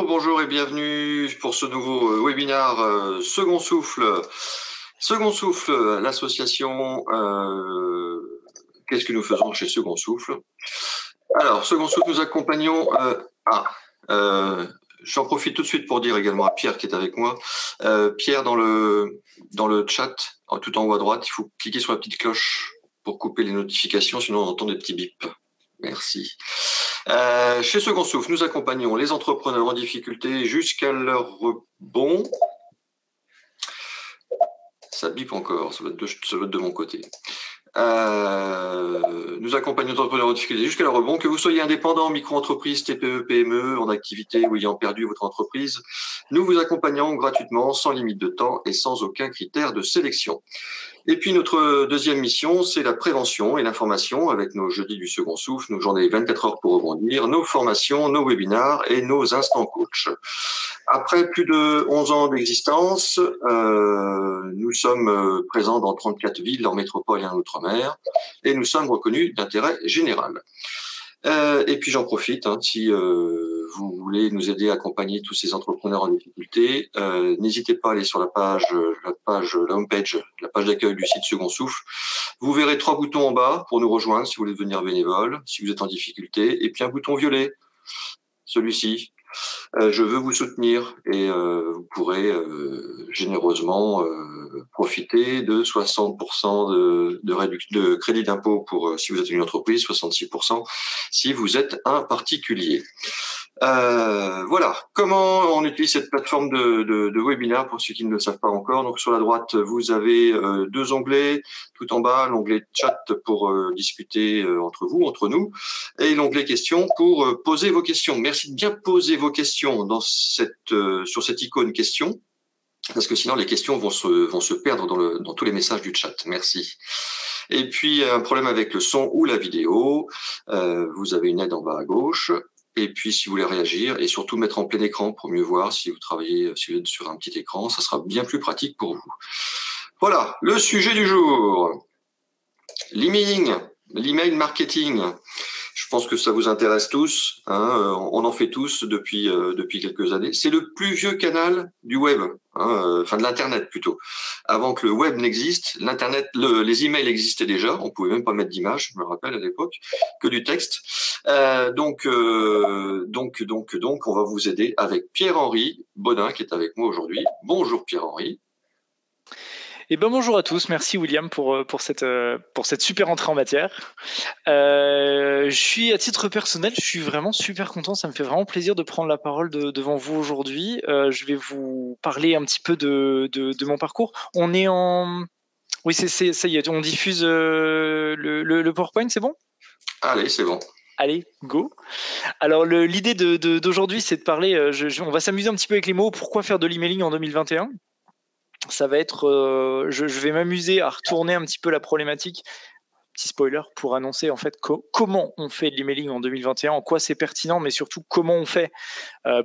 Bonjour et bienvenue pour ce nouveau webinaire Second Souffle. Second Souffle, l'association, qu'est-ce que nous faisons chez Second Souffle? Alors, Second Souffle, nous accompagnons... j'en profite tout de suite pour dire également à Pierre qui est avec moi. Pierre, dans le chat, tout en haut à droite, il faut cliquer sur la petite cloche pour couper les notifications, sinon on entend des petits bips. Merci. Chez Second Souffle, nous accompagnons les entrepreneurs en difficulté jusqu'à leur rebond. Ça bip encore, ça doit être de mon côté. Nous accompagnons les entrepreneurs en difficulté jusqu'à leur rebond. Que vous soyez indépendant, micro-entreprise, TPE, PME, en activité ou ayant perdu votre entreprise, nous vous accompagnons gratuitement, sans limite de temps et sans aucun critère de sélection. Et puis notre deuxième mission, c'est la prévention et l'information avec nos jeudis du Second Souffle, nos journées 24 heures pour rebondir, nos formations, nos webinars et nos instants coach. Après plus de 11 ans d'existence, nous sommes présents dans 34 villes en métropole et en outre-mer et nous sommes reconnus d'intérêt général. Et puis j'en profite, si vous voulez nous aider à accompagner tous ces entrepreneurs en difficulté, n'hésitez pas à aller sur la homepage, la page d'accueil du site Second Souffle. Vous verrez 3 boutons en bas pour nous rejoindre si vous voulez devenir bénévole, si vous êtes en difficulté, et puis un bouton violet, celui-ci. Je veux vous soutenir et vous pourrez généreusement profiter de 60% de crédit d'impôt pour si vous êtes une entreprise, 66% si vous êtes un particulier. Voilà, comment on utilise cette plateforme de webinaire pour ceux qui ne le savent pas encore. Donc sur la droite, vous avez 2 onglets, tout en bas, l'onglet chat pour discuter entre vous, entre nous, et l'onglet questions pour poser vos questions. Merci de bien poser vos questions dans sur cette icône question, parce que sinon les questions vont se perdre dans tous les messages du chat. Merci. Et puis un problème avec le son ou la vidéo, vous avez une aide en bas à gauche. Et puis, si vous voulez réagir et surtout mettre en plein écran pour mieux voir si vous êtes sur un petit écran, ça sera bien plus pratique pour vous. Voilà, le sujet du jour. L'emailing, l'email marketing. Je pense que ça vous intéresse tous. On en fait tous depuis quelques années. C'est le plus vieux canal du web, enfin de l'internet plutôt. Avant que le web n'existe, l'internet, les emails existaient déjà. On pouvait même pas mettre d'image, je me rappelle à l'époque, que du texte. Donc, on va vous aider avec Pierre-Henri Bodin qui est avec moi aujourd'hui. Bonjour Pierre-Henri. Eh ben bonjour à tous, merci William pour cette super entrée en matière. Je suis à titre personnel, je suis vraiment super content, ça me fait vraiment plaisir de prendre la parole devant vous aujourd'hui. Je vais vous parler un petit peu de mon parcours. On est en... Oui, ça y est, on diffuse le PowerPoint, c'est bon ? Allez, c'est bon. Allez, go. Alors l'idée d'aujourd'hui, c'est de parler, on va s'amuser un petit peu avec les mots, pourquoi faire de l'emailing en 2021 ? Ça va être, je vais m'amuser à retourner un petit peu la problématique, petit spoiler, pour annoncer en fait comment on fait de l'emailing en 2021, en quoi c'est pertinent, mais surtout comment on fait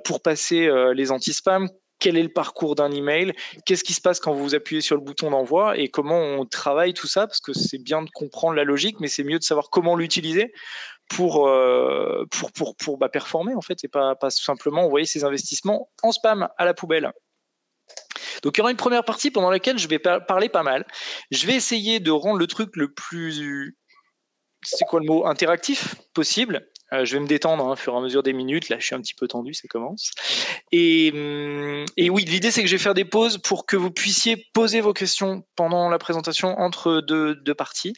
pour passer les anti-spams, quel est le parcours d'un email, qu'est-ce qui se passe quand vous appuyez sur le bouton d'envoi et comment on travaille tout ça, parce que c'est bien de comprendre la logique, mais c'est mieux de savoir comment l'utiliser pour performer en fait, et pas simplement envoyer ses investissements en spam à la poubelle. Donc il y aura une première partie pendant laquelle je vais parler pas mal. Je vais essayer de rendre le truc le plus, c'est quoi le mot, interactif possible. Je vais me détendre au fur et à mesure des minutes. Là, je suis un petit peu tendu, ça commence. Et oui, l'idée, c'est que je vais faire des pauses pour que vous puissiez poser vos questions pendant la présentation entre deux parties.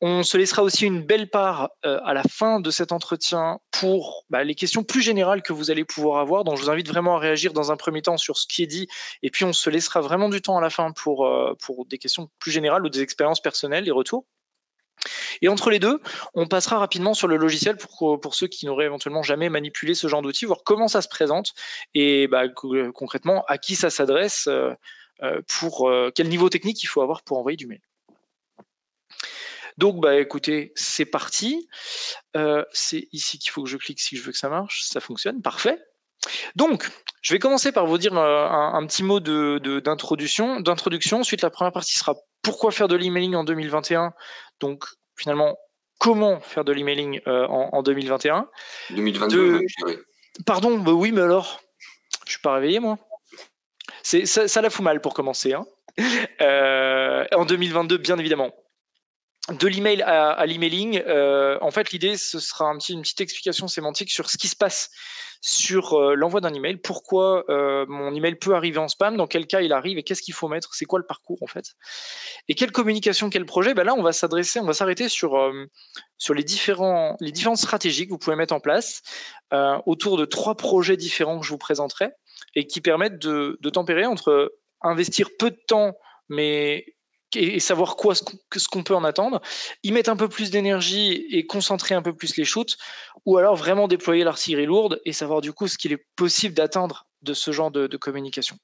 On se laissera aussi une belle part à la fin de cet entretien pour les questions plus générales que vous allez pouvoir avoir. Donc, je vous invite vraiment à réagir dans un premier temps sur ce qui est dit. Et puis, on se laissera vraiment du temps à la fin pour des questions plus générales ou des expériences personnelles, des retours. Et entre les deux, on passera rapidement sur le logiciel pour ceux qui n'auraient éventuellement jamais manipulé ce genre d'outil, voir comment ça se présente et concrètement à qui ça s'adresse, pour quel niveau technique il faut avoir pour envoyer du mail. Donc, écoutez, c'est parti. C'est ici qu'il faut que je clique si je veux que ça marche. Ça fonctionne, parfait. Donc, je vais commencer par vous dire un petit mot d'introduction. Ensuite, la première partie sera pourquoi faire de l'emailing en 2021. Donc, finalement, comment faire de l'emailing en 2021. 2022, je dirais. Pardon, oui, mais alors Je suis pas réveillé, moi. Ça la fout mal pour commencer. Hein. En 2022, bien évidemment. De l'email à l'emailing, en fait, l'idée, ce sera une petite explication sémantique sur ce qui se passe sur l'envoi d'un email. Pourquoi mon email peut arriver en spam, dans quel cas il arrive et qu'est-ce qu'il faut mettre, c'est quoi le parcours en fait. Et quelle communication, quel projet, là, on va s'arrêter sur les différentes stratégies que vous pouvez mettre en place autour de 3 projets différents que je vous présenterai et qui permettent de tempérer entre investir peu de temps, mais et savoir ce qu'on peut en attendre, y mettre un peu plus d'énergie et concentrer un peu plus les shoots, ou alors vraiment déployer l'artillerie lourde et savoir du coup ce qu'il est possible d'atteindre de ce genre de communication.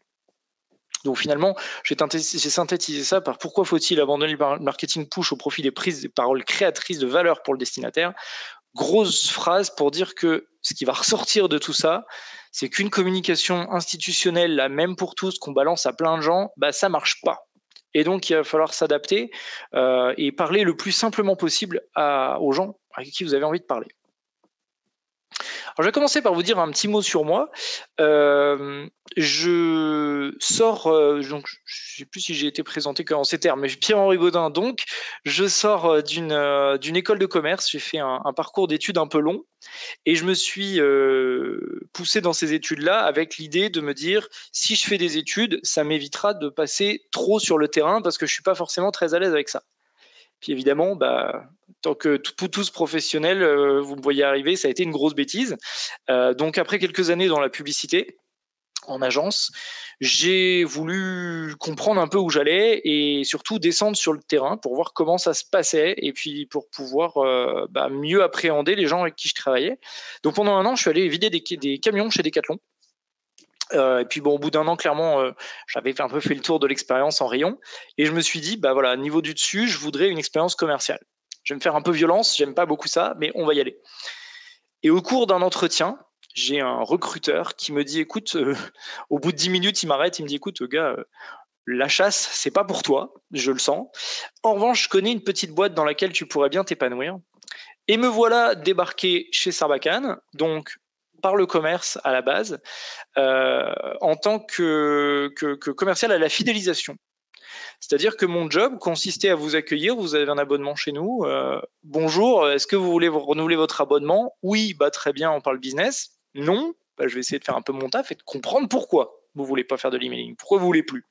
Donc finalement, j'ai synthétisé ça par pourquoi faut-il abandonner le marketing push au profit des prises de paroles créatrices de valeur pour le destinataire. Grosse phrase pour dire que ce qui va ressortir de tout ça, c'est qu'une communication institutionnelle, la même pour tous, qu'on balance à plein de gens, ça marche pas. Et donc, il va falloir s'adapter et parler le plus simplement possible aux gens avec qui vous avez envie de parler. Alors, je vais commencer par vous dire un petit mot sur moi. Je sors, donc je ne sais plus si j'ai été présenté qu'en ces termes, mais Pierre-Henri Baudin, donc, je sors d'une école de commerce. J'ai fait un parcours d'études un peu long. Et je me suis poussé dans ces études-là avec l'idée de me dire, si je fais des études, ça m'évitera de passer trop sur le terrain parce que je ne suis pas forcément très à l'aise avec ça. Puis évidemment, tant que tous professionnels, vous me voyez arriver, ça a été une grosse bêtise. Donc après quelques années dans la publicité, en agence, j'ai voulu comprendre un peu où j'allais et surtout descendre sur le terrain pour voir comment ça se passait et puis pour pouvoir mieux appréhender les gens avec qui je travaillais. Donc pendant un an, je suis allé vider des camions chez Decathlon. Et puis au bout d'un an, clairement, j'avais un peu fait le tour de l'expérience en rayon et je me suis dit, niveau du dessus, je voudrais une expérience commerciale. Je vais me faire un peu violence, j'aime pas beaucoup ça, mais on va y aller. Et au cours d'un entretien, j'ai un recruteur qui me dit, écoute, au bout de 10 minutes, il m'arrête, il me dit, écoute, gars, la chasse, c'est pas pour toi, je le sens. En revanche, je connais une petite boîte dans laquelle tu pourrais bien t'épanouir. Et me voilà débarqué chez Sarbacane, donc par le commerce à la base, en tant que commercial à la fidélisation. C'est-à-dire que mon job consistait à vous accueillir, vous avez un abonnement chez nous, bonjour, est-ce que vous voulez renouveler votre abonnement? Oui, très bien, on parle business. Non, je vais essayer de faire un peu mon taf et de comprendre pourquoi vous ne voulez pas faire de l'emailing, pourquoi vous ne voulez plus.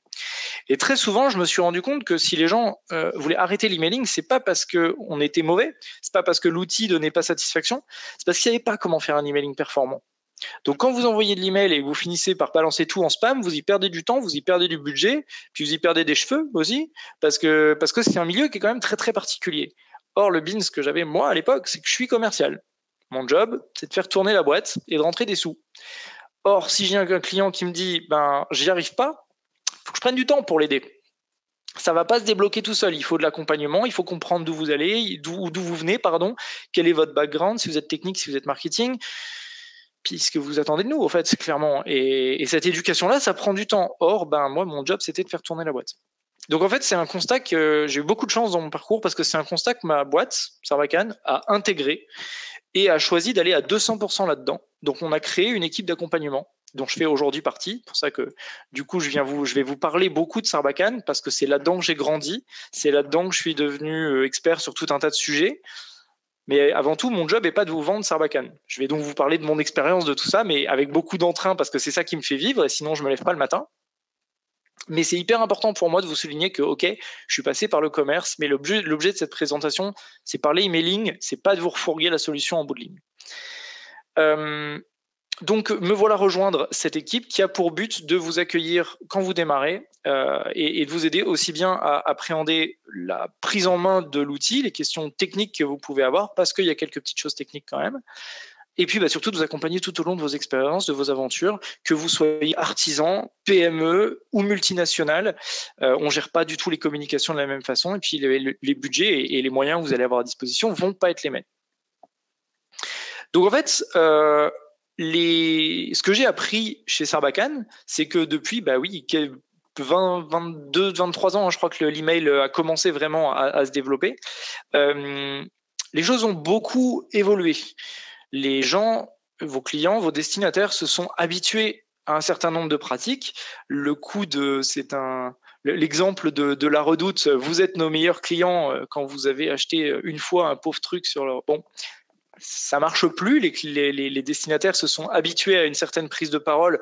Et très souvent, je me suis rendu compte que si les gens voulaient arrêter l'emailing, c'est pas parce qu'on était mauvais, c'est pas parce que l'outil donnait pas satisfaction, c'est parce qu'ils ne savaient pas comment faire un emailing performant. Donc quand vous envoyez de l'email et que vous finissez par balancer tout en spam, vous y perdez du temps, vous y perdez du budget, puis vous y perdez des cheveux aussi, parce que c'est un milieu qui est quand même très très particulier. Or, le BINS que j'avais moi à l'époque, c'est que je suis commercial. Mon job, c'est de faire tourner la boîte et de rentrer des sous. Or, si j'ai un client qui me dit j'y arrive pas, il faut que je prenne du temps pour l'aider. Ça va pas se débloquer tout seul. Il faut de l'accompagnement, il faut comprendre d'où vous allez, d'où vous venez, quel est votre background, si vous êtes technique, si vous êtes marketing, puis ce que vous attendez de nous, en fait, clairement. Et cette éducation-là, ça prend du temps. Or, moi, mon job, c'était de faire tourner la boîte. Donc, en fait, c'est un constat que j'ai eu beaucoup de chance dans mon parcours parce que c'est un constat que ma boîte, Sarbacane, a intégré et a choisi d'aller à 200% là-dedans. Donc, on a créé une équipe d'accompagnement dont je fais aujourd'hui partie. C'est pour ça que, du coup, je vais vous parler beaucoup de Sarbacane parce que c'est là-dedans que j'ai grandi. C'est là-dedans que je suis devenu expert sur tout un tas de sujets. Mais avant tout, mon job n'est pas de vous vendre Sarbacane. Je vais donc vous parler de mon expérience de tout ça, mais avec beaucoup d'entrain parce que c'est ça qui me fait vivre et sinon je ne me lève pas le matin. Mais c'est hyper important pour moi de vous souligner que, ok, je suis passé par le commerce, mais l'objet de cette présentation, c'est parler emailing, c'est pas de vous refourguer la solution en bout de ligne. Donc, me voilà rejoindre cette équipe qui a pour but de vous accueillir quand vous démarrez et de vous aider aussi bien à appréhender la prise en main de l'outil, les questions techniques que vous pouvez avoir, parce qu'il y a quelques petites choses techniques quand même. Et puis, surtout, de vous accompagner tout au long de vos expériences, de vos aventures, que vous soyez artisan, PME ou multinational. On ne gère pas du tout les communications de la même façon. Et puis, les budgets et les moyens que vous allez avoir à disposition ne vont pas être les mêmes. Donc, en fait, ce que j'ai appris chez Sarbacane, c'est que depuis, 22, 23 ans, je crois que l'email a commencé vraiment à se développer. Les choses ont beaucoup évolué. Les gens, vos clients, vos destinataires se sont habitués un certain nombre de pratiques. L'exemple de la Redoute, vous êtes nos meilleurs clients quand vous avez acheté une fois un pauvre truc sur leur... Bon, ça marche plus, les destinataires se sont habitués à une certaine prise de parole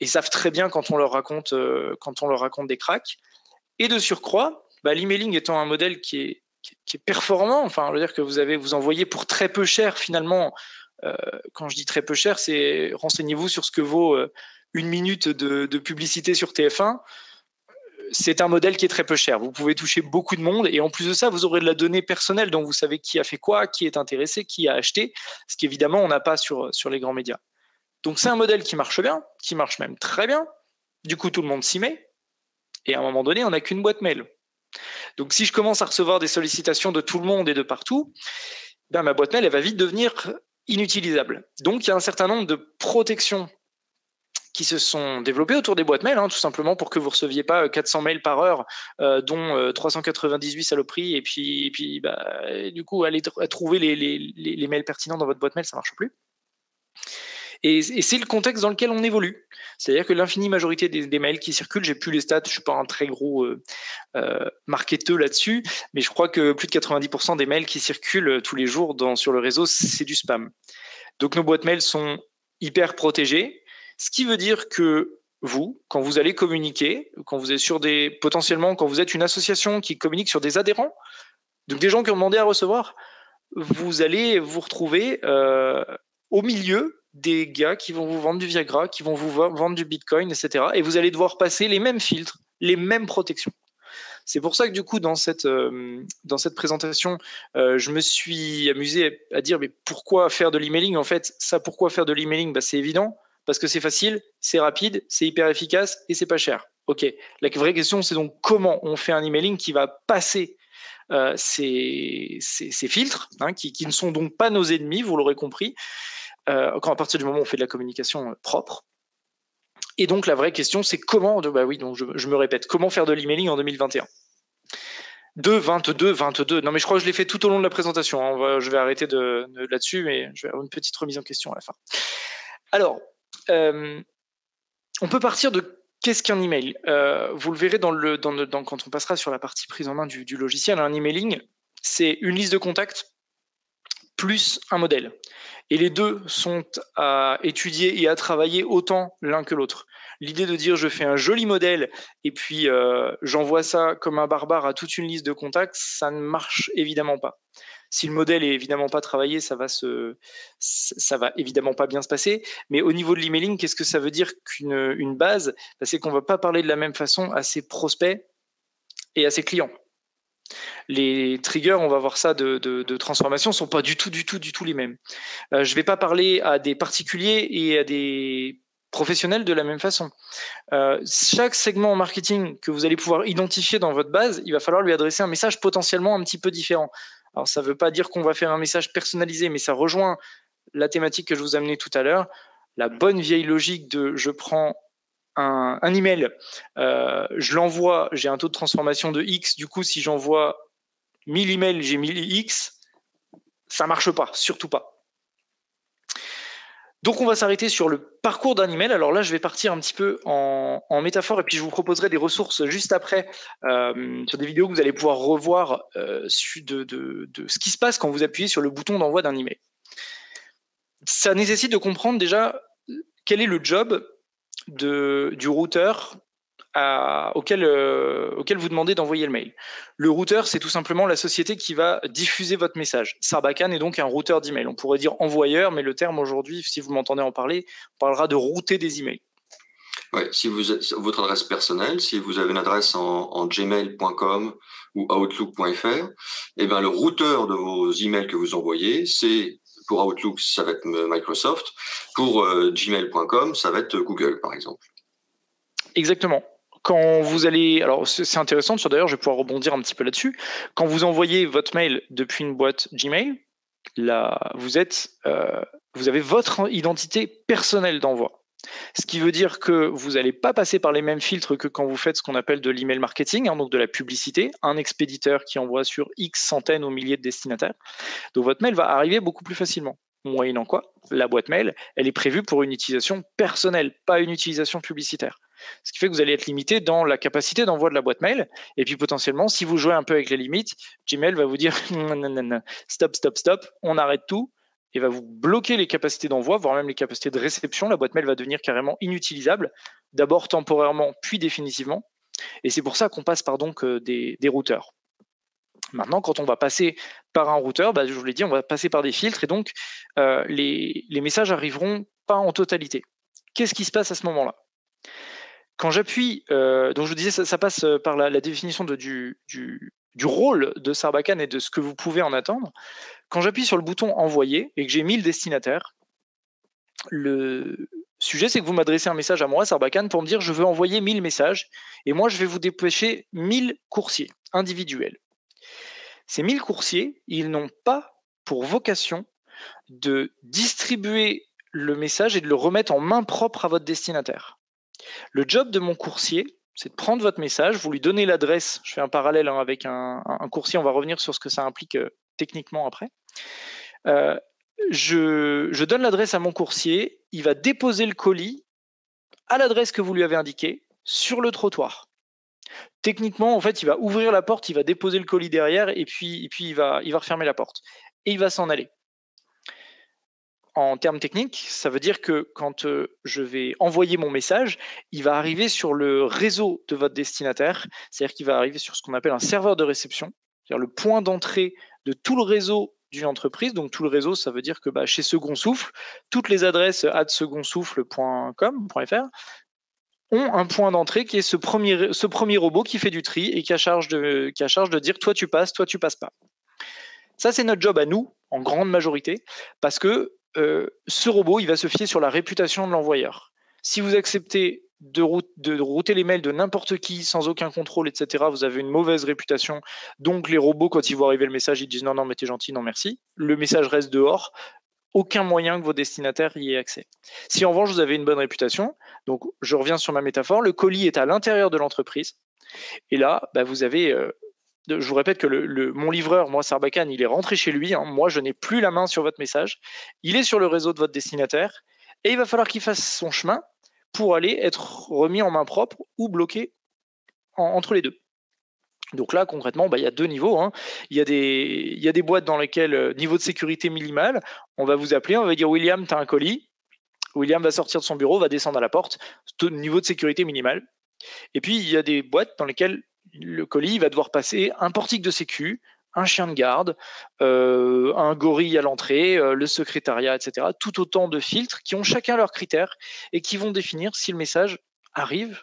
et savent très bien quand on leur raconte des cracks. Et de surcroît, l'emailing étant un modèle qui est performant, enfin, je veux dire que vous envoyez pour très peu cher finalement. Quand je dis très peu cher, c'est renseignez-vous sur ce que vaut une minute de publicité sur TF1. C'est un modèle qui est très peu cher. Vous pouvez toucher beaucoup de monde et en plus de ça, vous aurez de la donnée personnelle, donc vous savez qui a fait quoi, qui est intéressé, qui a acheté, ce qu'évidemment on n'a pas sur les grands médias. Donc c'est un modèle qui marche bien, qui marche même très bien. Du coup, tout le monde s'y met et à un moment donné, on n'a qu'une boîte mail. Donc si je commence à recevoir des sollicitations de tout le monde et de partout, ma boîte mail elle va vite devenir inutilisable. Donc il y a un certain nombre de protections qui se sont développés autour des boîtes mail, tout simplement pour que vous ne receviez pas 400 mails par heure, dont 398 saloperies, et puis du coup, aller trouver les mails pertinents dans votre boîte mail, ça ne marche plus. Et c'est le contexte dans lequel on évolue. C'est-à-dire que l'infinie majorité des mails qui circulent, j'ai plus les stats, je ne suis pas un très gros marketeur là-dessus, mais je crois que plus de 90% des mails qui circulent tous les jours sur le réseau, c'est du spam. Donc nos boîtes mail sont hyper protégées. Ce qui veut dire que vous, quand vous allez communiquer, quand vous êtes potentiellement, quand vous êtes une association qui communique sur des adhérents, donc des gens qui ont demandé à recevoir, vous allez vous retrouver au milieu des gars qui vont vous vendre du Viagra, qui vont vous vendre du Bitcoin, etc. Et vous allez devoir passer les mêmes filtres, les mêmes protections. C'est pour ça que du coup, dans cette présentation, je me suis amusé à dire mais pourquoi faire de l'emailing ? En fait, pourquoi faire de l'emailing ? C'est évident. Parce que c'est facile, c'est rapide, c'est hyper efficace et c'est pas cher. Ok. La vraie question, c'est donc comment on fait un emailing qui va passer ces filtres, qui ne sont donc pas nos ennemis, vous l'aurez compris, quand à partir du moment où on fait de la communication propre. Et donc la vraie question, c'est comment, donc je me répète, comment faire de l'emailing en 2021 ? 22. Non mais je crois que je l'ai fait tout au long de la présentation. Je vais arrêter là-dessus, mais je vais avoir une petite remise en question à la fin. Alors, on peut partir de qu'est-ce qu'un email. Vous le verrez quand on passera sur la partie prise en main du logiciel. Un emailing, c'est une liste de contacts plus un modèle. Et les deux sont à étudier et à travailler autant l'un que l'autre. L'idée de dire je fais un joli modèle et puis j'envoie ça comme un barbare à toute une liste de contacts, ça ne marche évidemment pas. Si le modèle est évidemment pas travaillé, ça va évidemment pas bien se passer. Mais au niveau de l'emailing, qu'est-ce que ça veut dire qu'une base ? C'est qu'on va pas parler de la même façon à ses prospects et à ses clients. Les triggers, on va voir ça de transformation, sont pas du tout les mêmes. Je vais pas parler à des particuliers et à des professionnels de la même façon. Chaque segment en marketing que vous allez pouvoir identifier dans votre base, il va falloir lui adresser un message potentiellement un petit peu différent. Alors, ça ne veut pas dire qu'on va faire un message personnalisé, mais ça rejoint la thématique que je vous ai amenée tout à l'heure, la bonne vieille logique de je prends un email, je l'envoie, j'ai un taux de transformation de X, du coup, si j'envoie 1000 emails, j'ai 1000 X, ça ne marche pas, surtout pas. Donc, on va s'arrêter sur le parcours d'un email. Alors là, je vais partir un petit peu en métaphore et puis je vous proposerai des ressources juste après sur des vidéos que vous allez pouvoir revoir de ce qui se passe quand vous appuyez sur le bouton d'envoi d'un email. Ça nécessite de comprendre déjà quel est le job du routeur auquel vous demandez d'envoyer le mail. Le routeur, c'est tout simplement la société qui va diffuser votre message. Sarbacane est donc un routeur d'email. On pourrait dire envoyeur, mais le terme aujourd'hui, si vous m'entendez en parler, on parlera de router des emails. Ouais, si votre adresse personnelle, si vous avez une adresse en gmail.com ou outlook.fr, le routeur de vos emails que vous envoyez, c'est pour Outlook, ça va être Microsoft. Pour gmail.com, ça va être Google, par exemple. Exactement. Quand vous allez, alors c'est intéressant, d'ailleurs, je vais pouvoir rebondir un petit peu là-dessus. Quand vous envoyez votre mail depuis une boîte Gmail, là, vous avez votre identité personnelle d'envoi. Ce qui veut dire que vous n'allez pas passer par les mêmes filtres que quand vous faites ce qu'on appelle de l'email marketing, donc de la publicité, un expéditeur qui envoie sur X centaines ou milliers de destinataires. Donc votre mail va arriver beaucoup plus facilement. moyennant quoi la boîte mail, elle est prévue pour une utilisation personnelle, pas une utilisation publicitaire. Ce qui fait que vous allez être limité dans la capacité d'envoi de la boîte mail. Et puis potentiellement, si vous jouez un peu avec les limites, Gmail va vous dire non, stop, on arrête tout et va vous bloquer les capacités d'envoi, voire même les capacités de réception. La boîte mail va devenir carrément inutilisable, d'abord temporairement, puis définitivement. Et c'est pour ça qu'on passe par donc des routeurs. Maintenant, quand on va passer par un routeur, je vous l'ai dit, on va passer par des filtres et donc les messages arriveront pas en totalité. Qu'est-ce qui se passe à ce moment-là? Quand j'appuie, donc je vous disais, ça passe par la définition du rôle de Sarbacane et de ce que vous pouvez en attendre. Quand j'appuie sur le bouton envoyer et que j'ai 1000 destinataires, le sujet, c'est que vous m'adressez un message à moi, Sarbacane, pour me dire je veux envoyer 1000 messages et moi je vais vous dépêcher 1000 coursiers individuels. Ces 1000 coursiers, ils n'ont pas pour vocation de distribuer le message et de le remettre en main propre à votre destinataire. Le job de mon coursier, c'est de prendre votre message, vous lui donnez l'adresse, je fais un parallèle avec un coursier, on va revenir sur ce que ça implique techniquement après. Je donne l'adresse à mon coursier, il va déposer le colis à l'adresse que vous lui avez indiquée sur le trottoir. Techniquement, en fait, il va ouvrir la porte, il va déposer le colis derrière et puis il va refermer la porte. Et il va s'en aller. En termes techniques, ça veut dire que quand je vais envoyer mon message, il va arriver sur le réseau de votre destinataire, c'est-à-dire qu'il va arriver sur ce qu'on appelle un serveur de réception, c'est-à-dire le point d'entrée de tout le réseau d'une entreprise. Donc tout le réseau, ça veut dire que chez Second Souffle, toutes les adresses @secondsouffle.com.fr ont un point d'entrée qui est ce premier robot qui fait du tri et qui a charge de dire toi tu passes pas. Ça, c'est notre job à nous, en grande majorité, parce que ce robot, il va se fier sur la réputation de l'envoyeur. Si vous acceptez de router les mails de n'importe qui sans aucun contrôle, etc., vous avez une mauvaise réputation. Donc les robots, quand ils voient arriver le message, ils disent non, mais t'es gentil, non merci. Le message reste dehors. Aucun moyen que vos destinataires y aient accès. Si en revanche vous avez une bonne réputation, donc je reviens sur ma métaphore, le colis est à l'intérieur de l'entreprise, et là, vous avez je vous répète que mon livreur, moi, Sarbacane, il est rentré chez lui. Moi, je n'ai plus la main sur votre message. Il est sur le réseau de votre destinataire et il va falloir qu'il fasse son chemin pour aller être remis en main propre ou bloqué entre les deux. Donc là, concrètement, il y a deux niveaux. Il y a des boîtes dans lesquelles, niveau de sécurité minimal, on va vous appeler, on va dire William, tu as un colis. William va sortir de son bureau, va descendre à la porte. Niveau de sécurité minimal. Et puis, il y a des boîtes dans lesquelles le colis va devoir passer un portique de sécu, un chien de garde, un gorille à l'entrée, le secrétariat, etc. Tout autant de filtres qui ont chacun leurs critères et qui vont définir si le message arrive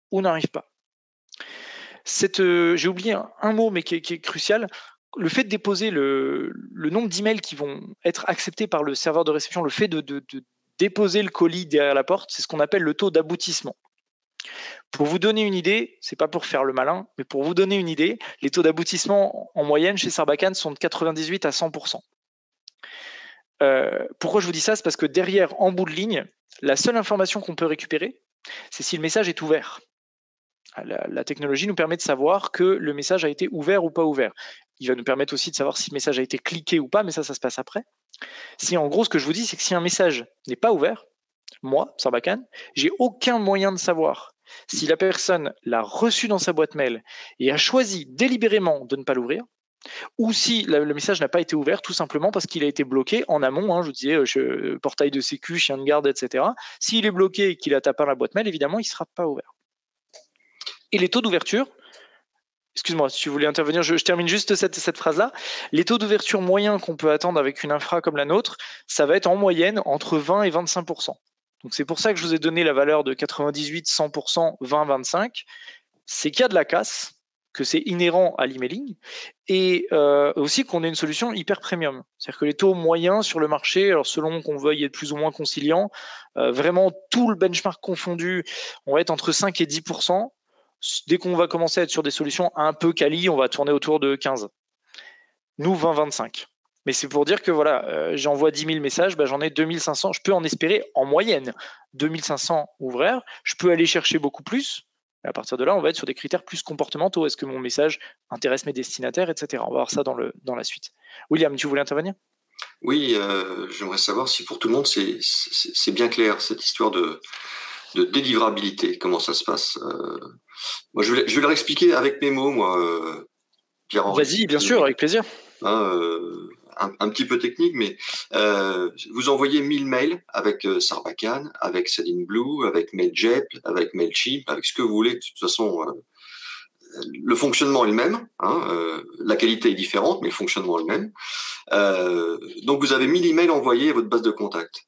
ou n'arrive pas. J'ai oublié un mot, mais qui est crucial. Le fait de déposer le nombre d'emails qui vont être acceptés par le serveur de réception, le fait de déposer le colis derrière la porte, c'est ce qu'on appelle le taux d'aboutissement. Pour vous donner une idée, c'est pas pour faire le malin, mais pour vous donner une idée, les taux d'aboutissement en moyenne chez Sarbacane sont de 98 à 100%. Pourquoi je vous dis ça? C'est parce que derrière, en bout de ligne, la seule information qu'on peut récupérer, c'est si le message est ouvert. La technologie nous permet de savoir que le message a été ouvert ou pas ouvert. Il va nous permettre aussi de savoir si le message a été cliqué ou pas, mais ça se passe après. En gros, ce que je vous dis, c'est que si un message n'est pas ouvert, moi, Sarbacane, j'ai aucun moyen de savoir si la personne l'a reçu dans sa boîte mail et a choisi délibérément de ne pas l'ouvrir, ou si le message n'a pas été ouvert tout simplement parce qu'il a été bloqué en amont, je vous disais, portail de sécu, chien de garde, etc. S'il est bloqué et qu'il a tapé la boîte mail, évidemment, il ne sera pas ouvert. Et les taux d'ouverture, excuse-moi, si vous voulez intervenir, je termine juste cette phrase-là. Les taux d'ouverture moyens qu'on peut attendre avec une infra comme la nôtre, ça va être en moyenne entre 20 et 25%. Donc c'est pour ça que je vous ai donné la valeur de 98, 100%, 20, 25. C'est qu'il y a de la casse, que c'est inhérent à l'emailing, et aussi qu'on ait une solution hyper premium. C'est-à-dire que les taux moyens sur le marché, alors selon qu'on veuille être plus ou moins conciliant, vraiment tout le benchmark confondu, on va être entre 5 et 10%. Dès qu'on va commencer à être sur des solutions un peu quali, on va tourner autour de 15. Nous, 20-25. Mais c'est pour dire que voilà, j'envoie 10 000 messages, j'en ai 2500. Je peux en espérer en moyenne 2500 ouverts. Je peux aller chercher beaucoup plus. Et à partir de là, on va être sur des critères plus comportementaux. Est-ce que mon message intéresse mes destinataires, etc. On va voir ça dans la suite. William, tu voulais intervenir? Oui, j'aimerais savoir si pour tout le monde c'est bien clair cette histoire de délivrabilité, comment ça se passe. Moi, je vais leur expliquer avec mes mots, moi, Pierre-Henri. Vas-y, bien sûr, avec plaisir. Hein, un petit peu technique, mais vous envoyez 1000 mails avec Sarbacane, avec Sendinblue, avec Mailjet, avec Mailchimp, avec ce que vous voulez. De toute façon, le fonctionnement est le même. Hein, la qualité est différente, mais le fonctionnement est le même. Donc, vous avez 1000 emails envoyés à votre base de contact.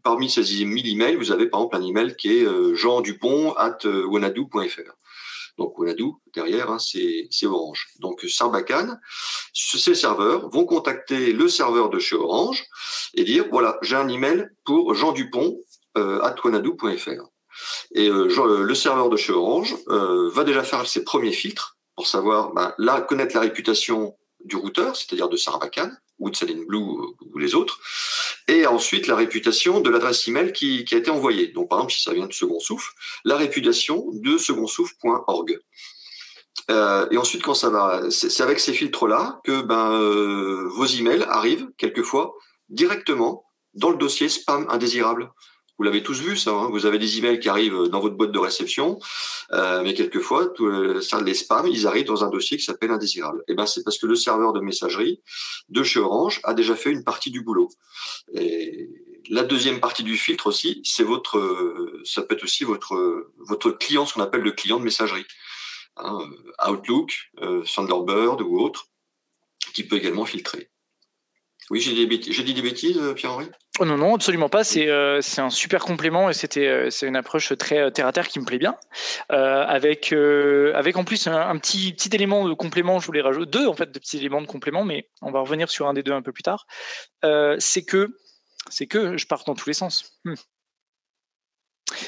Parmi ces 1000 emails, vous avez par exemple un email qui est jeandupont@wanadoo.fr. Donc Wanadoo, derrière, hein, c'est Orange. Donc Sarbacane, ces serveurs vont contacter le serveur de chez Orange et dire, voilà, j'ai un email pour jeandupont@wanadoo.fr. Et le serveur de chez Orange va déjà faire ses premiers filtres pour savoir, là, connaître la réputation du routeur, c'est-à-dire de Sarbacane ou de Sendinblue ou les autres, et ensuite la réputation de l'adresse email qui a été envoyée. Donc par exemple, si ça vient de Second Souffle, la réputation de secondsouffle.org. Et ensuite, quand ça va, c'est avec ces filtres-là que vos emails arrivent quelquefois directement dans le dossier spam indésirable. Vous l'avez tous vu, ça. Hein, vous avez des emails qui arrivent dans votre boîte de réception, mais quelquefois, les spams, ils arrivent dans un dossier qui s'appelle indésirable. Et c'est parce que le serveur de messagerie de chez Orange a déjà fait une partie du boulot. Et la deuxième partie du filtre aussi, ça peut être aussi votre client, ce qu'on appelle le client de messagerie. Hein, Outlook, Thunderbird ou autre, qui peut également filtrer. Oui, j'ai dit des bêtises, Pierre-Henri ? Oh non, absolument pas. C'est un super complément et c'est une approche très terre à terre qui me plaît bien. Avec en plus un petit élément de complément, je voulais rajouter deux en fait de petits éléments de complément, mais on va revenir sur un des deux un peu plus tard. C'est que je pars dans tous les sens.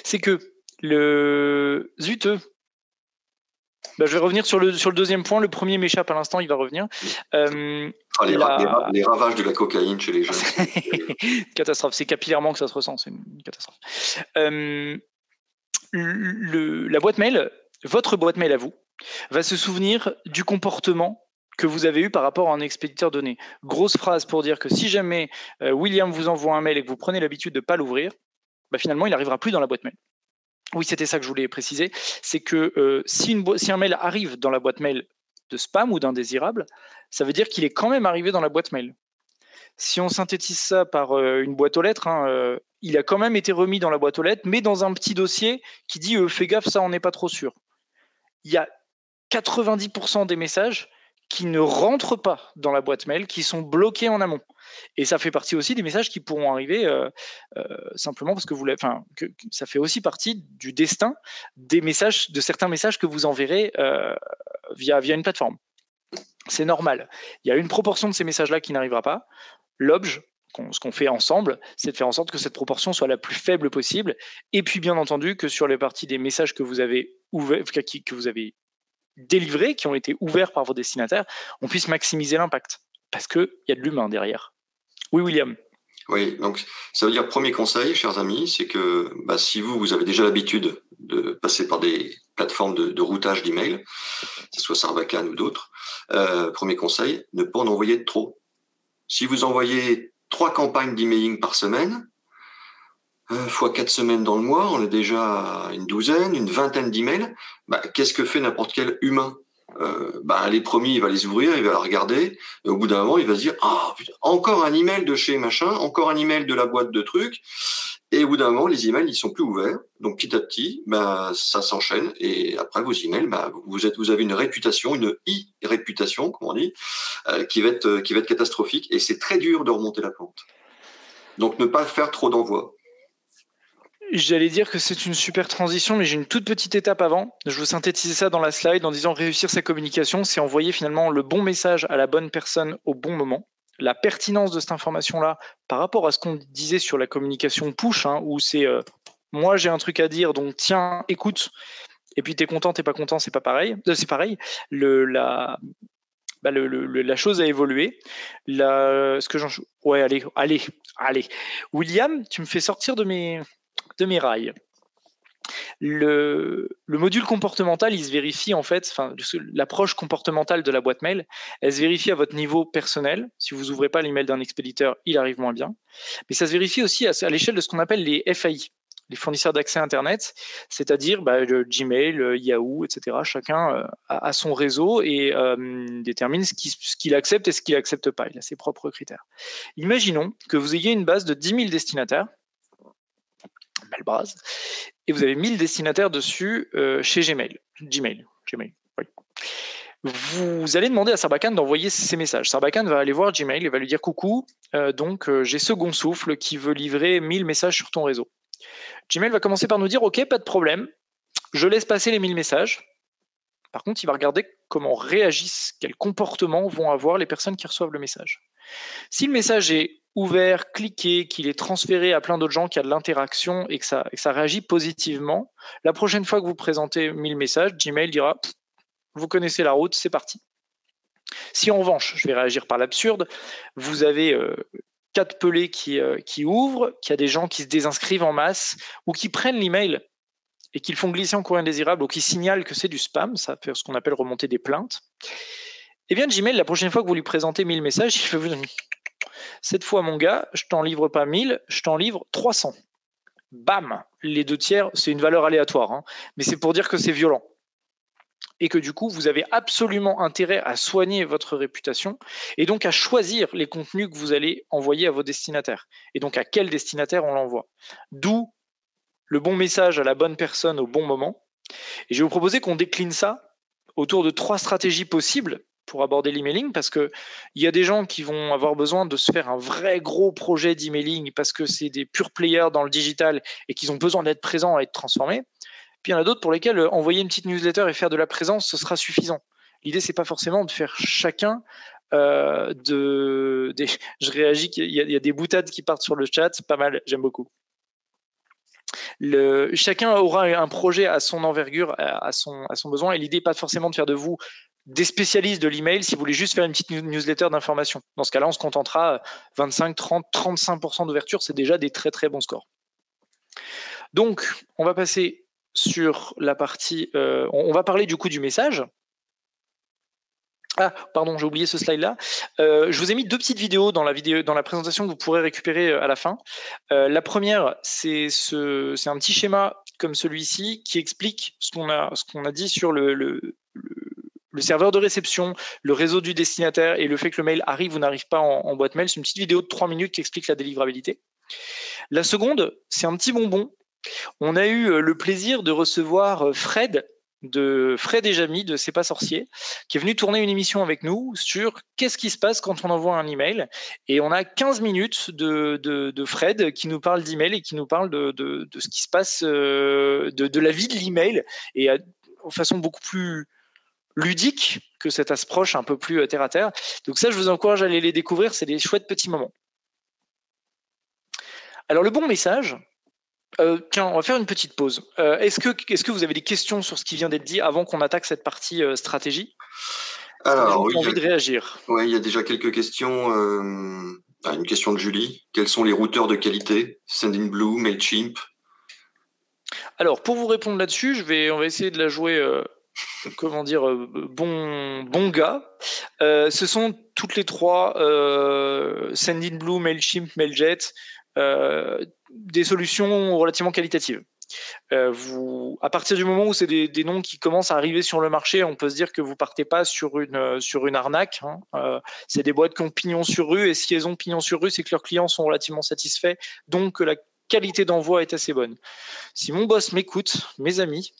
C'est que le zut. Je vais revenir sur le deuxième point. Le premier m'échappe à l'instant, il va revenir. Les ravages de la cocaïne chez les jeunes. Catastrophe. C'est capillairement que ça se ressent. C'est une catastrophe. La boîte mail, votre boîte mail à vous, va se souvenir du comportement que vous avez eu par rapport à un expéditeur donné. Grosse phrase pour dire que si jamais William vous envoie un mail et que vous prenez l'habitude de ne pas l'ouvrir, finalement, il n'arrivera plus dans la boîte mail. Oui, c'était ça que je voulais préciser. C'est que si un mail arrive dans la boîte mail de spam ou d'indésirable, ça veut dire qu'il est quand même arrivé dans la boîte mail. Si on synthétise ça par une boîte aux lettres, il a quand même été remis dans la boîte aux lettres, mais dans un petit dossier qui dit fais gaffe, ça on n'est pas trop sûr. Il y a 90% des messages qui ne rentrent pas dans la boîte mail, qui sont bloqués en amont. Et ça fait partie aussi des messages qui pourront arriver simplement parce que ça fait aussi partie du destin de certains messages que vous enverrez via une plateforme. C'est normal. Il y a une proportion de ces messages-là qui n'arrivera pas. L'objet, ce qu'on fait ensemble, c'est de faire en sorte que cette proportion soit la plus faible possible. Et puis, bien entendu, que sur les parties des messages que vous avez délivrés, qui ont été ouverts par vos destinataires, on puisse maximiser l'impact. Parce qu'il y a de l'humain derrière. Oui, William. Oui, donc ça veut dire, premier conseil, chers amis, c'est que si vous avez déjà l'habitude de passer par des plateformes de routage d'email, que ce soit Sarbacane ou d'autres, premier conseil, ne pas en envoyer trop. Si vous envoyez 3 campagnes d'emailing par semaine, fois 4 semaines dans le mois, on est déjà à une douzaine, une vingtaine d'emails. Qu'est-ce que fait n'importe quel humain ? Les premiers, il va les ouvrir, il va la regarder, et au bout d'un moment, il va se dire putain, encore un email de chez machin, encore un email de la boîte de trucs, et au bout d'un moment, les emails, ils sont plus ouverts. Donc petit à petit, ça s'enchaîne, et après vos emails, vous avez une réputation, une e-réputation, comme on dit, qui va être catastrophique, et c'est très dur de remonter la pente. Donc ne pas faire trop d'envois. J'allais dire que c'est une super transition, mais j'ai une toute petite étape avant. Je veux synthétiser ça dans la slide en disant réussir sa communication, c'est envoyer finalement le bon message à la bonne personne au bon moment. La pertinence de cette information-là par rapport à ce qu'on disait sur la communication push, où c'est moi j'ai un truc à dire, donc tiens, écoute, et puis t'es content, t'es pas content, c'est pas pareil. C'est pareil. La chose a évolué. Allez. William, tu me fais sortir de mes rails. Le module comportemental, il se vérifie en fait, enfin, l'approche comportementale de la boîte mail, elle se vérifie à votre niveau personnel. Si vous n'ouvrez pas l'email d'un expéditeur, il arrive moins bien. Mais ça se vérifie aussi à l'échelle de ce qu'on appelle les FAI, les fournisseurs d'accès Internet, c'est-à-dire le Gmail, le Yahoo, etc. Chacun a son réseau et détermine ce qu'il accepte et ce qu'il n'accepte pas. Il a ses propres critères. Imaginons que vous ayez une base de 10 000 destinataires, belle base, et vous avez 1000 destinataires dessus chez Gmail, oui. Vous allez demander à Sarbacane d'envoyer ces messages. Sarbacane va aller voir Gmail et va lui dire coucou, j'ai Second Souffle qui veut livrer 1000 messages sur ton réseau. Gmail va commencer par nous dire ok, pas de problème, je laisse passer les 1000 messages. Par contre, il va regarder comment réagissent, quels comportements vont avoir les personnes qui reçoivent le message. Si le message est ouvert, cliqué, qu'il est transféré à plein d'autres gens, qu'il y a de l'interaction et que ça réagit positivement, la prochaine fois que vous présentez 1000 messages, Gmail dira « vous connaissez la route, c'est parti ». Si en revanche, je vais réagir par l'absurde, vous avez 4 pelés qui ouvrent, qu'il y a des gens qui se désinscrivent en masse ou qui prennent l'email et qui le font glisser en courrier indésirable ou qui signalent que c'est du spam, ça fait ce qu'on appelle remonter des plaintes, eh bien Gmail, la prochaine fois que vous lui présentez 1000 messages, il va vous dire cette fois, mon gars, je t'en livre pas 1000, je t'en livre 300. Bam, les 2 tiers, c'est une valeur aléatoire, hein, mais c'est pour dire que c'est violent. Et que du coup, vous avez absolument intérêt à soigner votre réputation et donc à choisir les contenus que vous allez envoyer à vos destinataires. Et donc à quel destinataire on l'envoie. D'où le bon message à la bonne personne au bon moment. Et je vais vous proposer qu'on décline ça autour de 3 stratégies possibles pour aborder l'emailing, parce qu'il y a des gens qui vont avoir besoin de se faire un vrai gros projet d'emailing parce que c'est des pure players dans le digital et qu'ils ont besoin d'être présents et être transformés. Puis il y en a d'autres pour lesquels envoyer une petite newsletter et faire de la présence, ce sera suffisant. L'idée, c'est pas forcément de faire chacun je réagis qu'il y a des boutades qui partent sur le chat, c'est pas mal, j'aime beaucoup. Chacun aura un projet à son envergure, à son besoin, et l'idée n'est pas forcément de faire de vous des spécialistes de l'email si vous voulez juste faire une petite newsletter d'information. Dans ce cas-là, on se contentera 25, 30, 35% d'ouverture, c'est déjà des très très bons scores. Donc, on va passer sur la partie... on va parler du coup du message. Ah, pardon, j'ai oublié ce slide-là. Je vous ai mis 2 petites vidéos dans la présentation que vous pourrez récupérer à la fin. La première, c'est un petit schéma comme celui-ci qui explique ce qu'on a dit sur le serveur de réception, le réseau du destinataire et le fait que le mail arrive ou n'arrive pas en boîte mail. C'est une petite vidéo de 3 minutes qui explique la délivrabilité. La seconde, c'est un petit bonbon. On a eu le plaisir de recevoir Fred de Fred et Jamy de C'est pas sorcier, qui est venu tourner une émission avec nous sur qu'est-ce qui se passe quand on envoie un email. Et on a 15 minutes de Fred qui nous parle d'email et qui nous parle de ce qui se passe, de la vie de l'email, et de façon beaucoup plus ludique que cette approche un peu plus terre à terre. Donc ça, je vous encourage à aller les découvrir, c'est des chouettes petits moments. Alors le bon message, tiens, on va faire une petite pause. Est-ce que vous avez des questions sur ce qui vient d'être dit avant qu'on attaque cette partie stratégie? Alors, oui, envie de réagir. Oui, il y a déjà quelques questions. Une question de Julie. Quels sont les routeurs de qualité? Sendinblue, Mailchimp? Alors, pour vous répondre là-dessus, on va essayer de la jouer, bon gars. Ce sont toutes les 3, Sendinblue, Mailchimp, Mailjet, des solutions relativement qualitatives. À partir du moment où c'est des noms qui commencent à arriver sur le marché, on peut se dire que vous partez pas sur une arnaque. Hein. C'est des boîtes qui ont pignon sur rue, et si elles ont pignon sur rue, c'est que leurs clients sont relativement satisfaits, donc que la qualité d'envoi est assez bonne. Si mon boss m'écoute, mes amis,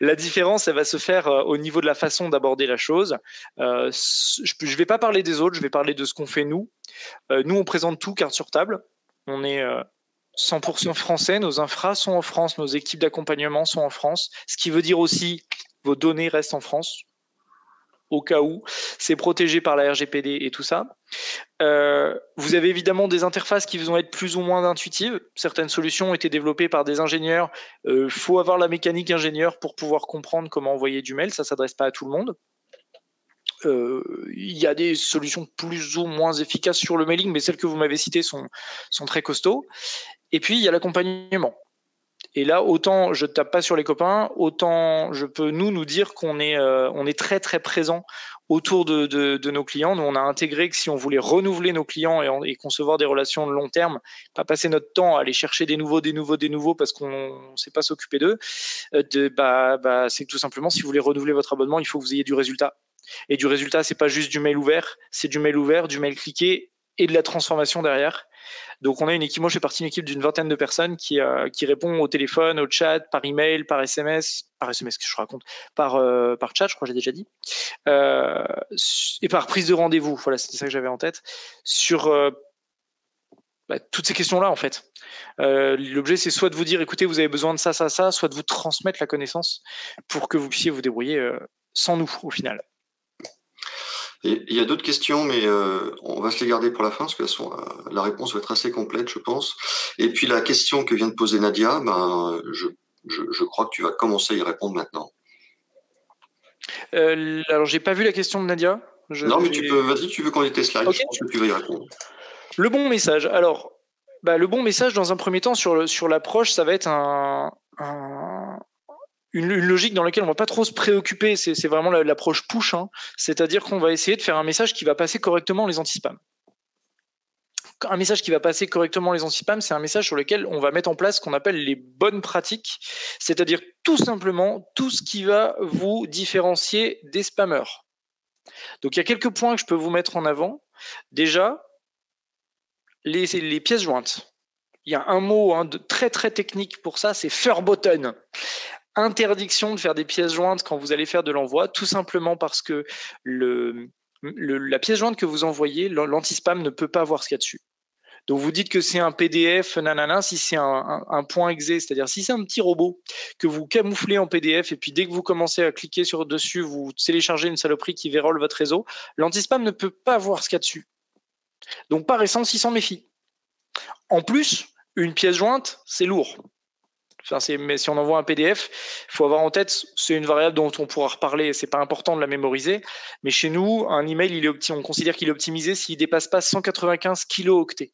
la différence, elle va se faire au niveau de la façon d'aborder la chose. Je vais pas parler des autres, je vais parler de ce qu'on fait nous. Nous, on présente tout carte sur table. On est 100% français, nos infras sont en France, nos équipes d'accompagnement sont en France, ce qui veut dire aussi vos données restent en France, au cas où, c'est protégé par la RGPD et tout ça. Vous avez évidemment des interfaces qui vont être plus ou moins intuitives. Certaines solutions ont été développées par des ingénieurs. Faut avoir la mécanique ingénieur pour pouvoir comprendre comment envoyer du mail, ça ne s'adresse pas à tout le monde. Il y a des solutions plus ou moins efficaces sur le mailing, mais celles que vous m'avez citées sont très costauds. Et puis, il y a l'accompagnement. Et là, autant je tape pas sur les copains, autant je peux nous dire qu'on est très très présent autour de nos clients. Nous, on a intégré que si on voulait renouveler nos clients et concevoir des relations de long terme, pas passer notre temps à aller chercher des nouveaux parce qu'on ne sait pas s'occuper d'eux, c'est tout simplement, si vous voulez renouveler votre abonnement, il faut que vous ayez du résultat. Et du résultat, c'est pas juste du mail ouvert, c'est du mail ouvert, du mail cliqué et de la transformation derrière. Donc, on a une équipe, moi, je fais partie d'une équipe d'une vingtaine de personnes qui répond au téléphone, au chat, par email, par SMS, qu'est-ce que je raconte, par chat, je crois que j'ai déjà dit, et par prise de rendez-vous. Voilà, c'était ça que j'avais en tête sur toutes ces questions-là, en fait. L'objet, c'est soit de vous dire, écoutez, vous avez besoin de ça, soit de vous transmettre la connaissance pour que vous puissiez vous débrouiller sans nous, au final. Et il y a d'autres questions, mais on va se les garder pour la fin, parce que la réponse va être assez complète, je pense. Et puis la question que vient de poser Nadia, je crois que tu vas commencer à y répondre maintenant. Alors, j'ai pas vu la question de Nadia. Non, mais vas-y, tu veux qu'on ait tes slides, okay. Je pense que tu vas y répondre. Le bon message. Alors, le bon message, dans un premier temps, sur l'approche, ça va être une logique dans laquelle on ne va pas trop se préoccuper. C'est vraiment l'approche push, hein. C'est-à-dire qu'on va essayer de faire un message qui va passer correctement les anti-spams. Un message qui va passer correctement les anti-spams, c'est un message sur lequel on va mettre en place ce qu'on appelle les bonnes pratiques, c'est-à-dire tout simplement tout ce qui va vous différencier des spammers. Donc, il y a quelques points que je peux vous mettre en avant. Déjà, les pièces jointes. Il y a un mot très très technique pour ça, c'est verboten. Interdiction de faire des pièces jointes quand vous allez faire de l'envoi, tout simplement parce que la pièce jointe que vous envoyez, l'anti-spam ne peut pas voir ce qu'il y a dessus. Donc vous dites que c'est un PDF, nanana, si c'est un point exe, c'est-à-dire si c'est un petit robot que vous camouflez en PDF et puis dès que vous commencez à cliquer dessus, vous téléchargez une saloperie qui vérole votre réseau, l'anti-spam ne peut pas voir ce qu'il y a dessus. Donc par essence, il s'en méfie. En plus, une pièce jointe, c'est lourd. Mais si on envoie un PDF, il faut avoir en tête, c'est une variable dont on pourra reparler, c'est pas important de la mémoriser, mais chez nous, un email, on considère qu'il est optimisé s'il dépasse pas 195 kilooctets.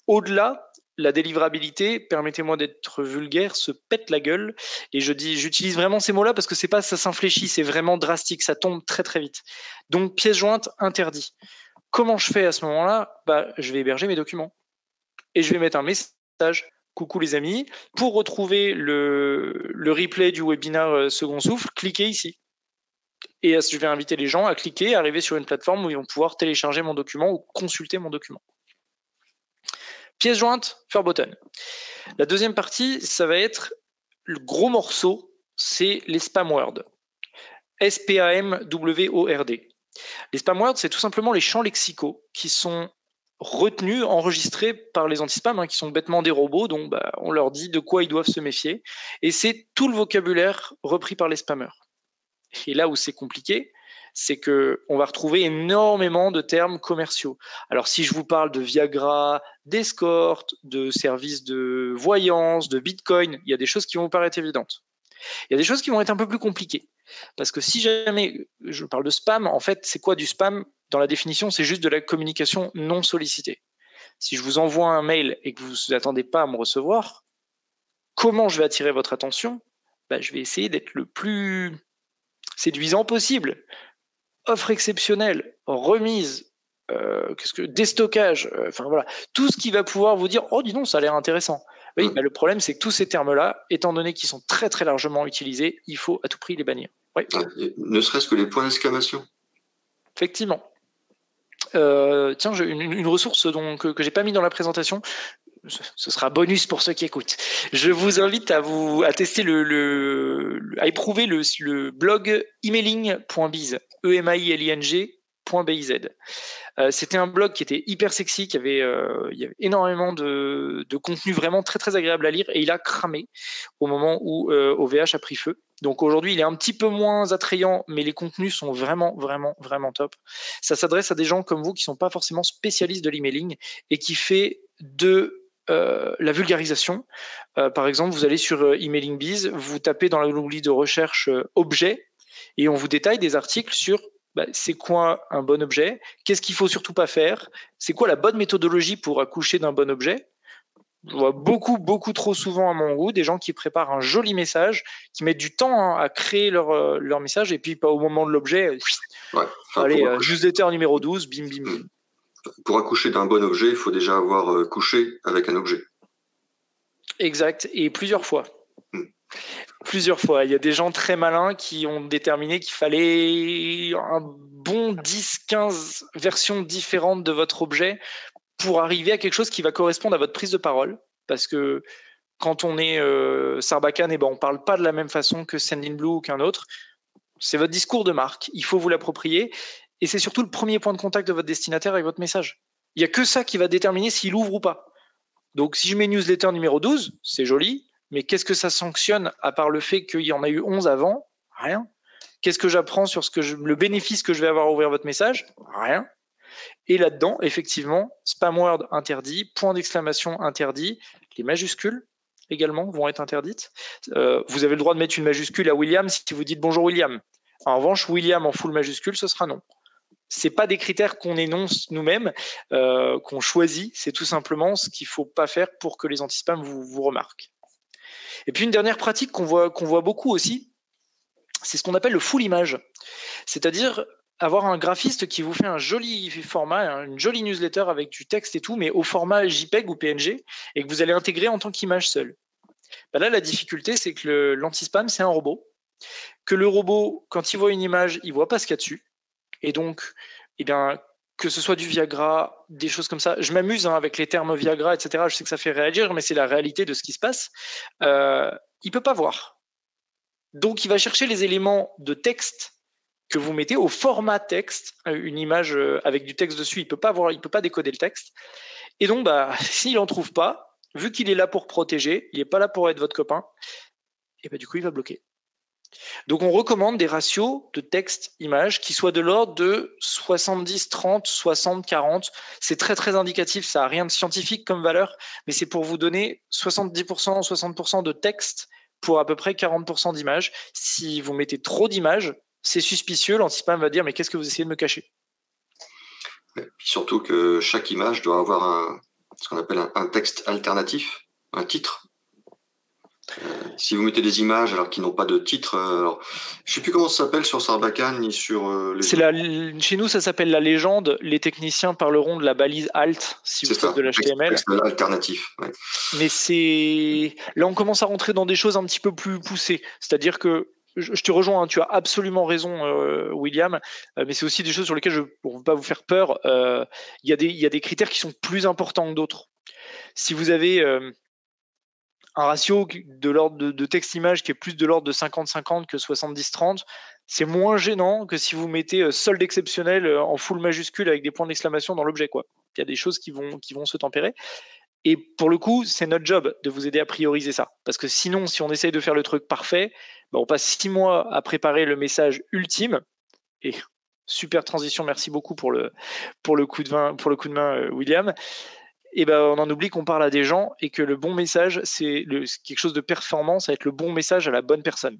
Au-delà, la délivrabilité, permettez-moi d'être vulgaire, se pète la gueule, et j'utilise vraiment ces mots-là parce que c'est pas ça s'infléchit, c'est vraiment drastique, ça tombe très très vite. Donc pièce jointe, interdit. Comment je fais à ce moment-là ? Je vais héberger mes documents et je vais mettre un message. Coucou les amis, pour retrouver le replay du webinaire Second Souffle, cliquez ici. Et je vais inviter les gens à cliquer, à arriver sur une plateforme où ils vont pouvoir télécharger mon document ou consulter mon document. Pièce jointe, verboten. La deuxième partie, ça va être le gros morceau, c'est les spam words. S-P-A-M-W-O-R-D. Les spam words, c'est tout simplement les champs lexicaux qui sont retenus, enregistrés par les anti-spam, qui sont bêtement des robots, donc on leur dit de quoi ils doivent se méfier. Et c'est tout le vocabulaire repris par les spammers. Et là où c'est compliqué, c'est qu'on va retrouver énormément de termes commerciaux. Alors si je vous parle de Viagra, d'escorte, de services de voyance, de Bitcoin, il y a des choses qui vont vous paraître évidentes. Il y a des choses qui vont être un peu plus compliquées. Parce que si jamais je parle de spam, en fait, c'est quoi du spam ? Dans la définition, c'est juste de la communication non sollicitée. Si je vous envoie un mail et que vous n'attendez pas à me recevoir, comment je vais attirer votre attention ? Je vais essayer d'être le plus séduisant possible. Offre exceptionnelle, remise, déstockage, voilà, tout ce qui va pouvoir vous dire « Oh, dis donc, ça a l'air intéressant ». Oui, le problème, c'est que tous ces termes-là, étant donné qu'ils sont très très largement utilisés, il faut à tout prix les bannir. Oui. Ne serait-ce que les points d'exclamation. Effectivement. Tiens, une ressource que j'ai pas mis dans la présentation, ce sera bonus pour ceux qui écoutent. Je vous invite à tester à éprouver le blog emailing.biz, emailing.biz. C'était un blog qui était hyper sexy, il y avait énormément de contenu vraiment très très agréable à lire, et il a cramé au moment où OVH a pris feu. Donc aujourd'hui, il est un petit peu moins attrayant, mais les contenus sont vraiment vraiment vraiment top. Ça s'adresse à des gens comme vous qui sont pas forcément spécialistes de l'emailing et qui fait de la vulgarisation. Par exemple, vous allez sur EmailingBiz, vous tapez dans l'onglet de recherche objet, et on vous détaille des articles sur c'est quoi un bon objet, qu'est-ce qu'il faut surtout pas faire, c'est quoi la bonne méthodologie pour accoucher d'un bon objet. Je vois beaucoup trop souvent à mon goût des gens qui préparent un joli message, qui mettent du temps à créer leur message, et puis pas au moment de l'objet. Allez, newsletter numéro 12, bim, bim, bim. Pour accoucher d'un bon objet, il faut déjà avoir couché avec un objet. Exact, et plusieurs fois. Plusieurs fois. Il y a des gens très malins qui ont déterminé qu'il fallait un bon 10-15 versions différentes de votre objet pour arriver à quelque chose qui va correspondre à votre prise de parole. Parce que quand on est Sarbacane, on ne parle pas de la même façon que Sendinblue ou qu'un autre. C'est votre discours de marque. Il faut vous l'approprier. Et c'est surtout le premier point de contact de votre destinataire avec votre message. Il n'y a que ça qui va déterminer s'il ouvre ou pas. Donc, si je mets newsletter numéro 12, c'est joli. Mais qu'est-ce que ça sanctionne à part le fait qu'il y en a eu 11 avant? Rien. Qu'est-ce que j'apprends sur le bénéfice que je vais avoir à ouvrir votre message? Rien. Et là-dedans, effectivement, spam word interdit, point d'exclamation interdit, les majuscules également vont être interdites. Vous avez le droit de mettre une majuscule à William si vous dites bonjour William. En revanche, William en full majuscule, ce sera non. C'est pas des critères qu'on énonce nous-mêmes, qu'on choisit. C'est tout simplement ce qu'il faut pas faire pour que les anti-spam vous remarquent. Et puis une dernière pratique qu'on voit beaucoup aussi, c'est ce qu'on appelle le full image. C'est-à-dire avoir un graphiste qui vous fait un joli format, une jolie newsletter avec du texte et tout, mais au format JPEG ou PNG, et que vous allez intégrer en tant qu'image seule. Là, la difficulté, c'est que l'anti-spam, c'est un robot. Que le robot, quand il voit une image, il ne voit pas ce qu'il y a dessus. Et donc, que ce soit du Viagra, des choses comme ça, je m'amuse avec les termes Viagra, etc. Je sais que ça fait réagir, mais c'est la réalité de ce qui se passe. Il ne peut pas voir. Donc, il va chercher les éléments de texte que vous mettez au format texte, une image avec du texte dessus, il peut pas décoder le texte. Et donc, s'il n'en trouve pas, vu qu'il est là pour protéger, il n'est pas là pour être votre copain, et du coup, il va bloquer. Donc, on recommande des ratios de texte-image qui soient de l'ordre de 70-30, 60-40. C'est très, très indicatif, ça n'a rien de scientifique comme valeur, mais c'est pour vous donner 70%, 60% de texte pour à peu près 40% d'images. Si vous mettez trop d'images, c'est suspicieux, l'anti-spam va dire mais qu'est-ce que vous essayez de me cacher? Et puis surtout que chaque image doit avoir ce qu'on appelle un texte alternatif, un titre. Si vous mettez des images alors qu'ils n'ont pas de titre, alors, je ne sais plus comment ça s'appelle sur Sarbacane ni sur chez nous, ça s'appelle la légende. Les techniciens parleront de la balise alt si vous faites de l'HTML. Texte alternatif. Ouais. Mais là, on commence à rentrer dans des choses un petit peu plus poussées. C'est-à-dire que je te rejoins, hein, tu as absolument raison, William, mais c'est aussi des choses sur lesquelles, pour ne pas vous faire peur, il y a des critères qui sont plus importants que d'autres. Si vous avez un ratio de l'ordre de texte-image qui est plus de l'ordre de 50-50 que 70-30, c'est moins gênant que si vous mettez solde exceptionnel en full majuscule avec des points d'exclamation dans l'objet, quoi. Il y a des choses qui vont se tempérer. Et pour le coup, c'est notre job de vous aider à prioriser ça. Parce que sinon, si on essaye de faire le truc parfait, on passe 6 mois à préparer le message ultime. Et super transition, merci beaucoup pour le coup de main, William. Et on en oublie qu'on parle à des gens et que le bon message, c'est quelque chose de performant, ça va être le bon message à la bonne personne.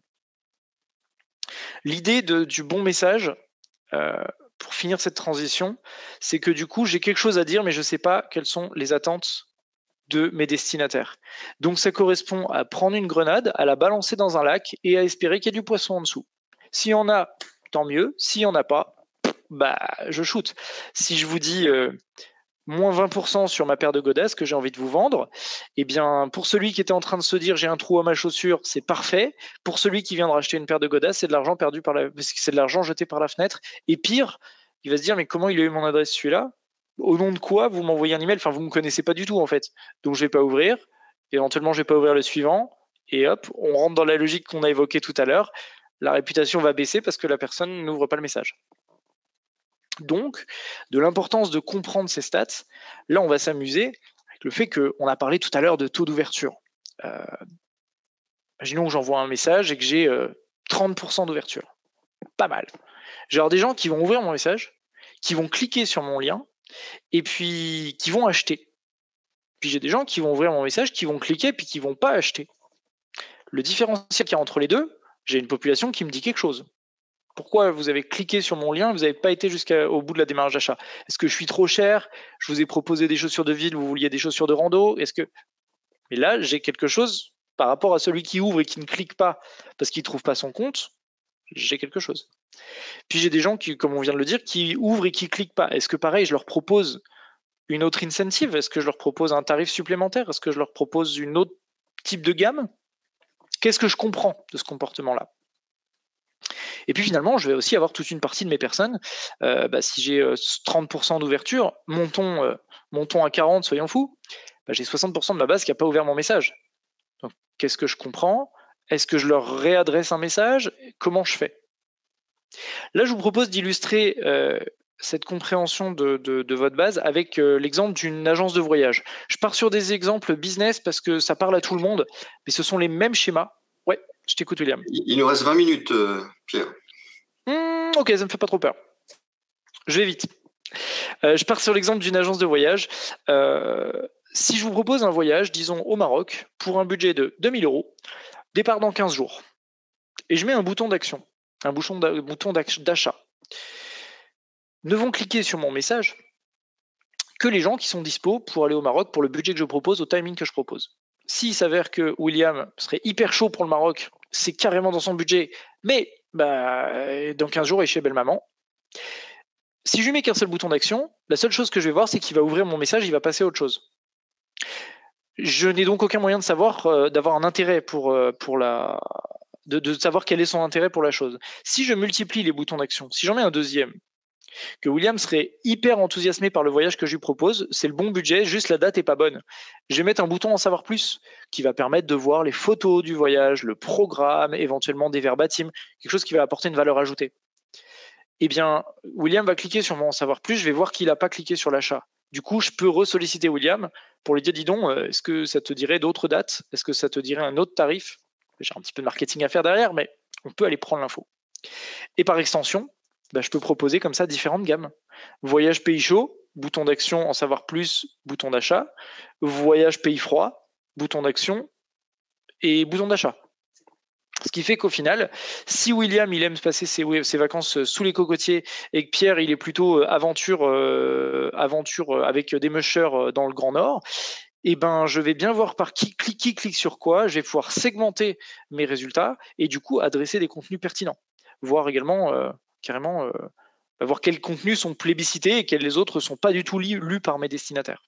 L'idée du bon message, pour finir cette transition, c'est que du coup, j'ai quelque chose à dire, mais je ne sais pas quelles sont les attentes de mes destinataires. Donc ça correspond à prendre une grenade, à la balancer dans un lac et à espérer qu'il y ait du poisson en dessous. S'il y en a, tant mieux. S'il n'y en a pas, je shoot. Si je vous dis moins 20% sur ma paire de godasses que j'ai envie de vous vendre, pour celui qui était en train de se dire j'ai un trou à ma chaussure, c'est parfait. Pour celui qui vient de racheter une paire de godasses, c'est de l'argent perdu c'est de l'argent jeté par la fenêtre. Et pire, il va se dire mais comment il a eu mon adresse celui-là? Au nom de quoi vous m'envoyez un email? Enfin, vous ne me connaissez pas du tout en fait. Donc je ne vais pas ouvrir. Éventuellement, je ne vais pas ouvrir le suivant. Et hop, on rentre dans la logique qu'on a évoquée tout à l'heure. La réputation va baisser parce que la personne n'ouvre pas le message. Donc, de l'importance de comprendre ces stats, là, on va s'amuser avec le fait qu'on a parlé tout à l'heure de taux d'ouverture. Imaginons que j'envoie un message et que j'ai 30% d'ouverture. Pas mal. J'ai alors des gens qui vont ouvrir mon message, qui vont cliquer sur mon lien et puis qui vont acheter. Puis j'ai des gens qui vont ouvrir mon message, qui vont cliquer puis qui ne vont pas acheter. Le différentiel qu'il y a entre les deux, j'ai une population qui me dit quelque chose. Pourquoi vous avez cliqué sur mon lien, vous n'avez pas été jusqu'au bout de la démarche d'achat? Est-ce que je suis trop cher? Je vous ai proposé des chaussures de ville, vous vouliez des chaussures de rando? Est-ce que Mais là, j'ai quelque chose par rapport à celui qui ouvre et qui ne clique pas parce qu'il ne trouve pas son compte, j'ai quelque chose. Puis j'ai des gens qui, comme on vient de le dire, qui ouvrent et qui ne cliquent pas. Est-ce que pareil, je leur propose une autre incentive? Est-ce que je leur propose un tarif supplémentaire? Est-ce que je leur propose une autre type de gamme? Qu'est-ce que je comprends de ce comportement-là? Et puis finalement, je vais aussi avoir toute une partie de mes personnes. Si j'ai 30% d'ouverture, montons à 40, soyons fous. J'ai 60% de ma base qui n'a pas ouvert mon message. Donc, qu'est-ce que je comprends? Est-ce que je leur réadresse un message? Comment je fais? Là, je vous propose d'illustrer cette compréhension de votre base avec l'exemple d'une agence de voyage. Je pars sur des exemples business parce que ça parle à tout le monde, mais ce sont les mêmes schémas. Ouais, je t'écoute, William. Il nous reste 20 minutes, Pierre. Ok, ça me fait pas trop peur. Je vais vite. Je pars sur l'exemple d'une agence de voyage. Si je vous propose un voyage, disons au Maroc, pour un budget de 2000 €, départ dans 15 jours, et je mets un bouton d'action, un bouton d'achat, ne vont cliquer sur mon message que les gens qui sont dispo pour aller au Maroc pour le budget que je propose, au timing que je propose. S'il s'avère que William serait hyper chaud pour le Maroc, c'est carrément dans son budget, mais dans 15 jours, il est chez belle-maman. Si je lui mets qu'un seul bouton d'action, la seule chose que je vais voir, c'est qu'il va ouvrir mon message, il va passer à autre chose. Je n'ai donc aucun moyen de savoir, d'avoir un intérêt de savoir quel est son intérêt pour la chose. Si je multiplie les boutons d'action, si j'en mets un deuxième, que William serait hyper enthousiasmé par le voyage que je lui propose, c'est le bon budget, juste la date est pas bonne. Je vais mettre un bouton en savoir plus qui va permettre de voir les photos du voyage, le programme, éventuellement des verbatims, quelque chose qui va apporter une valeur ajoutée. Eh bien, William va cliquer sur mon en savoir plus, je vais voir qu'il n'a pas cliqué sur l'achat. Du coup, je peux ressolliciter William pour lui dire, dis donc, est-ce que ça te dirait d'autres dates? Est-ce que ça te dirait un autre tarif? J'ai un petit peu de marketing à faire derrière, mais on peut aller prendre l'info. Et par extension, je peux proposer comme ça différentes gammes. Voyage pays chaud, bouton d'action, en savoir plus, bouton d'achat. Voyage pays froid, bouton d'action et bouton d'achat. Ce qui fait qu'au final, si William il aime passer ses vacances sous les cocotiers et que Pierre il est plutôt aventure avec des mushers dans le Grand Nord, je vais bien voir par qui clique sur quoi, je vais pouvoir segmenter mes résultats et du coup adresser des contenus pertinents. Voir également carrément voir quels contenus sont plébiscités et quels les autres ne sont pas du tout lus par mes destinataires.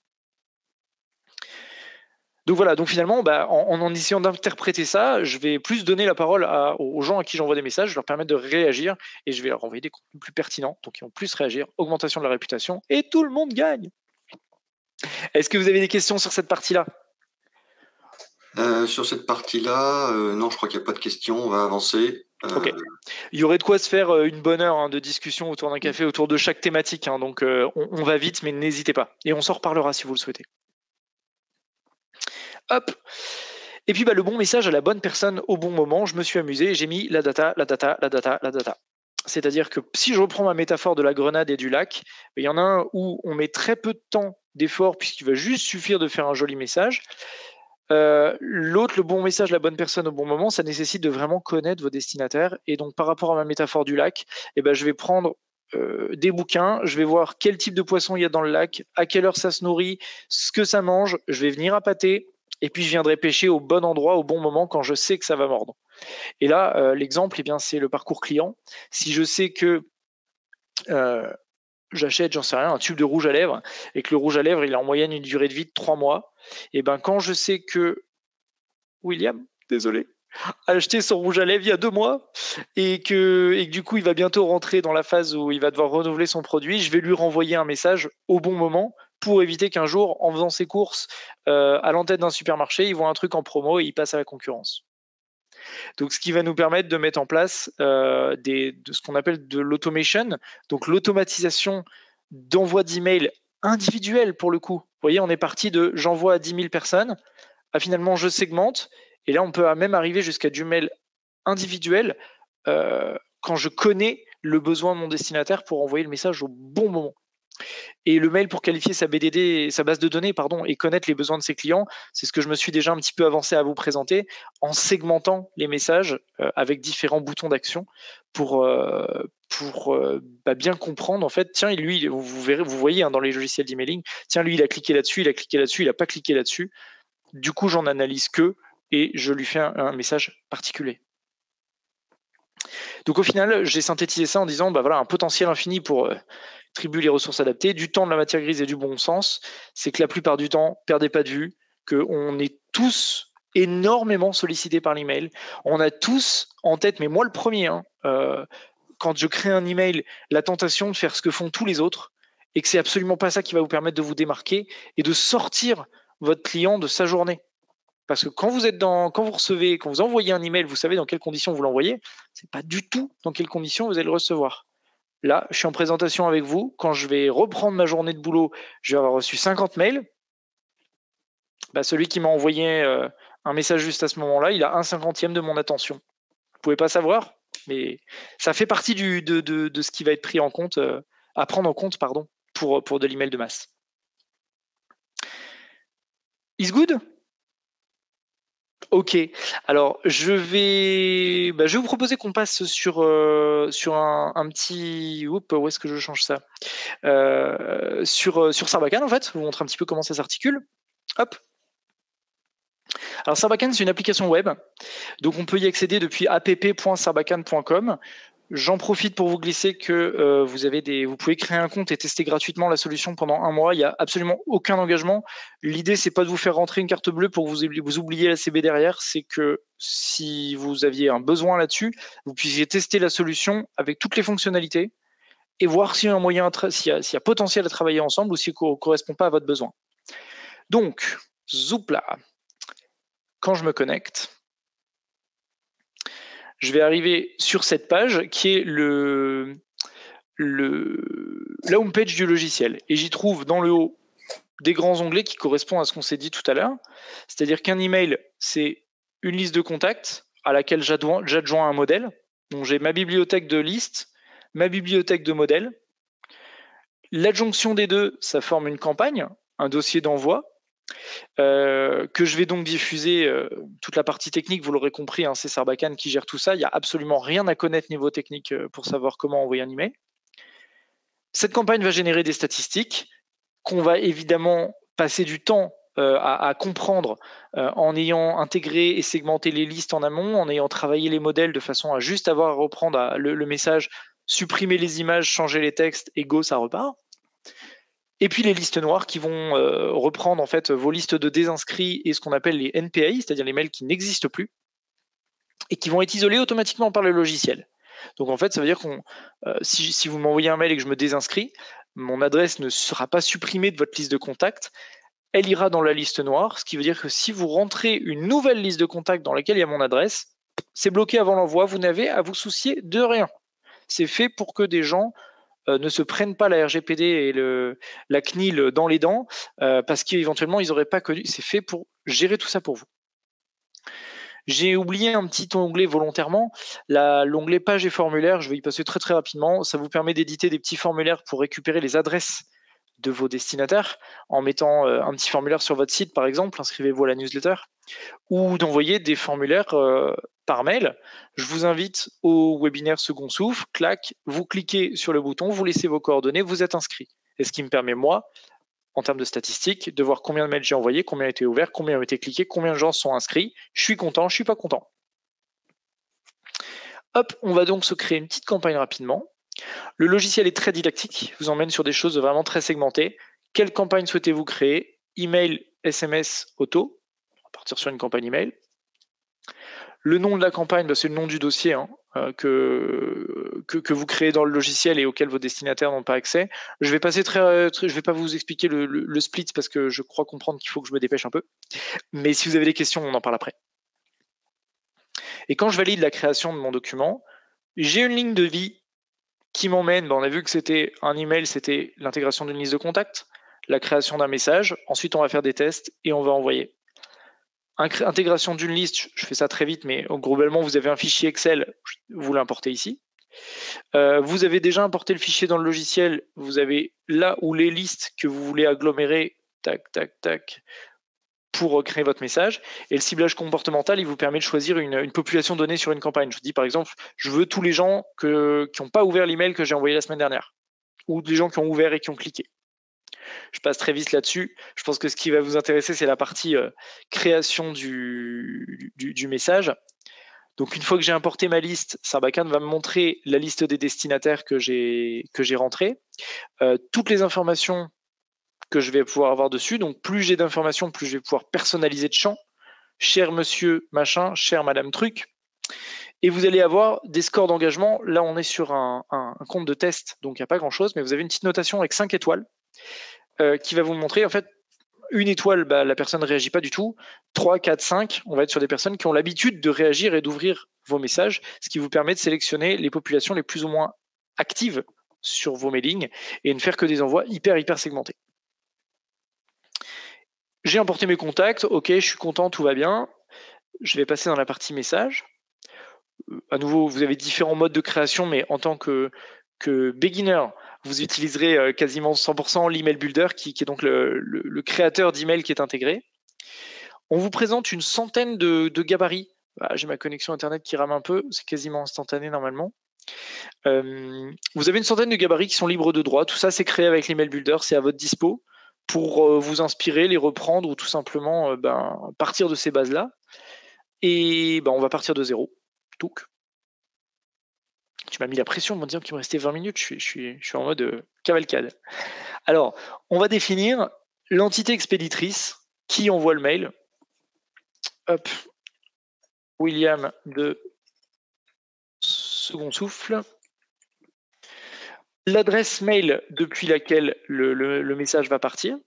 Donc voilà, donc finalement, en essayant d'interpréter ça, je vais plus donner la parole aux gens à qui j'envoie des messages, je leur permettre de réagir et je vais leur envoyer des contenus plus pertinents, donc ils vont plus réagir, augmentation de la réputation et tout le monde gagne. Est-ce que vous avez des questions sur cette partie-là? Sur cette partie-là, non, je crois qu'il n'y a pas de questions, on va avancer. Ok. Il y aurait de quoi se faire une bonne heure de discussion autour d'un café, autour de chaque thématique, donc on va vite, mais n'hésitez pas. Et on s'en reparlera si vous le souhaitez. Hop. Et puis le bon message à la bonne personne au bon moment, je me suis amusé, j'ai mis la data. C'est-à-dire que si je reprends ma métaphore de la grenade et du lac, il y en a un où on met très peu de temps d'effort puisqu'il va juste suffire de faire un joli message. L'autre, le bon message, la bonne personne au bon moment, ça nécessite de vraiment connaître vos destinataires. Et donc par rapport à ma métaphore du lac, je vais prendre des bouquins, je vais voir quel type de poisson il y a dans le lac, à quelle heure ça se nourrit, ce que ça mange, je vais venir appâter, et puis je viendrai pêcher au bon endroit, au bon moment, quand je sais que ça va mordre. Et là, l'exemple, c'est le parcours client. Si je sais que j'achète, j'en sais rien, un tube de rouge à lèvres, et que le rouge à lèvres, il a en moyenne une durée de vie de 3 mois, et quand je sais que William, désolé, a acheté son rouge à lèvres il y a 2 mois, et que du coup, il va bientôt rentrer dans la phase où il va devoir renouveler son produit, je vais lui renvoyer un message au bon moment, pour éviter qu'un jour, en faisant ses courses à l'entête d'un supermarché, il voit un truc en promo et il passe à la concurrence. Donc, ce qui va nous permettre de mettre en place de ce qu'on appelle de l'automation, donc l'automatisation d'envoi d'emails individuels pour le coup. Vous voyez, on est parti de j'envoie à 10 000 personnes, à finalement je segmente, et là on peut même arriver jusqu'à du mail individuel quand je connais le besoin de mon destinataire pour envoyer le message au bon moment. Et le mail pour qualifier sa BDD, sa base de données, et connaître les besoins de ses clients, c'est ce que je me suis déjà un petit peu avancé à vous présenter, en segmentant les messages avec différents boutons d'action pour bien comprendre, en fait, tiens, lui, vous voyez dans les logiciels d'emailing, tiens, lui, il a cliqué là-dessus, il a pas cliqué là-dessus. Du coup, j'en analyse que et je lui fais un message particulier. Donc au final, j'ai synthétisé ça en disant voilà, un potentiel infini pour tribuer les ressources adaptées, du temps, de la matière grise et du bon sens. C'est que la plupart du temps, perdez pas de vue, qu'on est tous énormément sollicités par l'email. On a tous en tête, mais moi le premier, quand je crée un email, la tentation de faire ce que font tous les autres et que c'est absolument pas ça qui va vous permettre de vous démarquer et de sortir votre client de sa journée. Parce que quand vous recevez, quand vous envoyez un email, vous savez dans quelles conditions vous l'envoyez, c'est pas du tout dans quelles conditions vous allez le recevoir. Là, je suis en présentation avec vous. Quand je vais reprendre ma journée de boulot, je vais avoir reçu 50 mails. Celui qui m'a envoyé un message juste à ce moment-là, il a 1/50 de mon attention. Vous ne pouvez pas savoir, mais ça fait partie de ce qui va être pris en compte, à prendre en compte, pour de l'email de masse. Is good? Ok, alors je vais vous proposer qu'on passe sur un petit... Oups, où est-ce que je change ça sur Sarbacane, en fait, vous montrer un petit peu comment ça s'articule. Hop. Alors Sarbacane, c'est une application web, donc on peut y accéder depuis app.sarbacane.com. J'en profite pour vous glisser que vous pouvez créer un compte et tester gratuitement la solution pendant 1 mois. Il n'y a absolument aucun engagement. L'idée, c'est pas de vous faire rentrer une carte bleue pour que vous oubliez la CB derrière. C'est que si vous aviez un besoin là-dessus, vous puissiez tester la solution avec toutes les fonctionnalités et voir s'il y a potentiel à travailler ensemble ou s'il ne correspond pas à votre besoin. Donc, zoupla. Quand je me connecte, je vais arriver sur cette page qui est la homepage du logiciel. Et j'y trouve dans le haut des grands onglets qui correspondent à ce qu'on s'est dit tout à l'heure. C'est-à-dire qu'un email, c'est une liste de contacts à laquelle j'adjoins un modèle. Donc j'ai ma bibliothèque de listes, ma bibliothèque de modèles. L'adjonction des deux, ça forme une campagne, un dossier d'envoi. Que je vais donc diffuser toute la partie technique, vous l'aurez compris, c'est Sarbacane qui gère tout ça. Il n'y a absolument rien à connaître niveau technique pour savoir comment envoyer un email. Cette campagne va générer des statistiques qu'on va évidemment passer du temps à comprendre en ayant intégré et segmenté les listes en amont, en ayant travaillé les modèles de façon à juste avoir à reprendre le message, supprimer les images, changer les textes et go, ça repart. Et puis les listes noires qui vont reprendre en fait vos listes de désinscrits et ce qu'on appelle les NPI, c'est-à-dire les mails qui n'existent plus, et qui vont être isolés automatiquement par le logiciel. Donc en fait, ça veut dire que si vous m'envoyez un mail et que je me désinscris, mon adresse ne sera pas supprimée de votre liste de contacts, elle ira dans la liste noire, ce qui veut dire que si vous rentrez une nouvelle liste de contacts dans laquelle il y a mon adresse, c'est bloqué avant l'envoi, vous n'avez à vous soucier de rien. C'est fait pour que des gens ne se prennent pas la RGPD et la CNIL dans les dents parce qu'éventuellement ils n'auraient pas connu. C'est fait pour gérer tout ça pour vous. J'ai oublié un petit onglet volontairement, l'onglet page et formulaire, je vais y passer très très rapidement. Ça vous permet d'éditer des petits formulaires pour récupérer les adresses de vos destinataires en mettant un petit formulaire sur votre site par exemple, inscrivez-vous à la newsletter, ou d'envoyer des formulaires par mail. Je vous invite au webinaire Second Souffle, clac, vous cliquez sur le bouton, vous laissez vos coordonnées, vous êtes inscrit. Et ce qui me permet, moi, en termes de statistiques, de voir combien de mails j'ai envoyés, combien ont été ouverts, combien ont été cliqués, combien de gens sont inscrits. Je suis content, je suis pas content. Hop, on va donc se créer une petite campagne rapidement. Le logiciel est très didactique, vous emmène sur des choses vraiment très segmentées. Quelle campagne souhaitez-vous créer? Email, SMS, auto. On va partir sur une campagne email. Le nom de la campagne, c'est le nom du dossier que vous créez dans le logiciel et auquel vos destinataires n'ont pas accès. Je vais passer je vais pas vous expliquer le split parce que je crois comprendre qu'il faut que je me dépêche un peu. Mais si vous avez des questions, on en parle après. Et quand je valide la création de mon document, j'ai une ligne de vie qui m'emmène, on a vu que c'était un email, c'était l'intégration d'une liste de contacts, la création d'un message, ensuite on va faire des tests et on va envoyer. Intégration d'une liste, je fais ça très vite, mais globalement, vous avez un fichier Excel, vous l'importez ici. Vous avez déjà importé le fichier dans le logiciel, vous avez là où les listes que vous voulez agglomérer, tac, tac, tac, pour créer votre message. Et le ciblage comportemental, il vous permet de choisir une population donnée sur une campagne. Je vous dis par exemple, je veux tous les gens qui n'ont pas ouvert l'email que j'ai envoyé la semaine dernière, ou des gens qui ont ouvert et qui ont cliqué. je passe très vite là-dessus. Je pense que ce qui va vous intéresser, c'est la partie création du message. Donc une fois que j'ai importé ma liste, Sarbacane va me montrer la liste des destinataires que j'ai rentrés, toutes les informations que je vais pouvoir avoir dessus. Donc plus j'ai d'informations, plus je vais pouvoir personnaliser de champ. Cher monsieur machin, cher madame truc. Et vous allez avoir des scores d'engagement. Là, on est sur un compte de test, donc il n'y a pas grand-chose, mais vous avez une petite notation avec 5 étoiles qui va vous montrer, en fait, une étoile, la personne ne réagit pas du tout. 3, 4, 5, on va être sur des personnes qui ont l'habitude de réagir et d'ouvrir vos messages, ce qui vous permet de sélectionner les populations les plus ou moins actives sur vos mailings et ne faire que des envois hyper segmentés. J'ai importé mes contacts, ok, je suis content, tout va bien. Je vais passer dans la partie message. À nouveau, vous avez différents modes de création, mais en tant que beginner, vous utiliserez quasiment 100% l'email builder, qui est donc le créateur d'email qui est intégré. On vous présente une centaine de gabarits. Ah, j'ai ma connexion Internet qui rame un peu, c'est quasiment instantané normalement. Vous avez une centaine de gabarits qui sont libres de droit. Tout ça, c'est créé avec l'email builder, c'est à votre dispo pour vous inspirer, les reprendre ou tout simplement partir de ces bases-là. Et on va partir de zéro. Donc, tu m'as mis la pression en me disant qu'il me restait 20 minutes. Je suis en mode cavalcade. Alors, on va définir l'entité expéditrice qui envoie le mail. Hop. William de Second Souffle. L'adresse mail depuis laquelle le message va partir.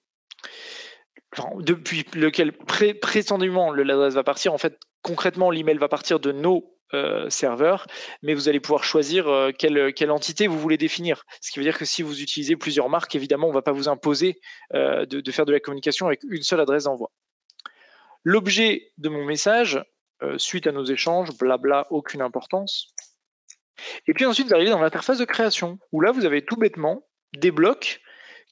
Enfin, depuis lequel prétendument l'adresse va partir. En fait, concrètement, l'email va partir de nos serveurs, mais vous allez pouvoir choisir quelle entité vous voulez définir. Ce qui veut dire que si vous utilisez plusieurs marques, évidemment, on ne va pas vous imposer de faire de la communication avec une seule adresse d'envoi. L'objet de mon message, suite à nos échanges, blabla, aucune importance. Et puis ensuite, vous arrivez dans l'interface de création, où là, vous avez tout bêtement des blocs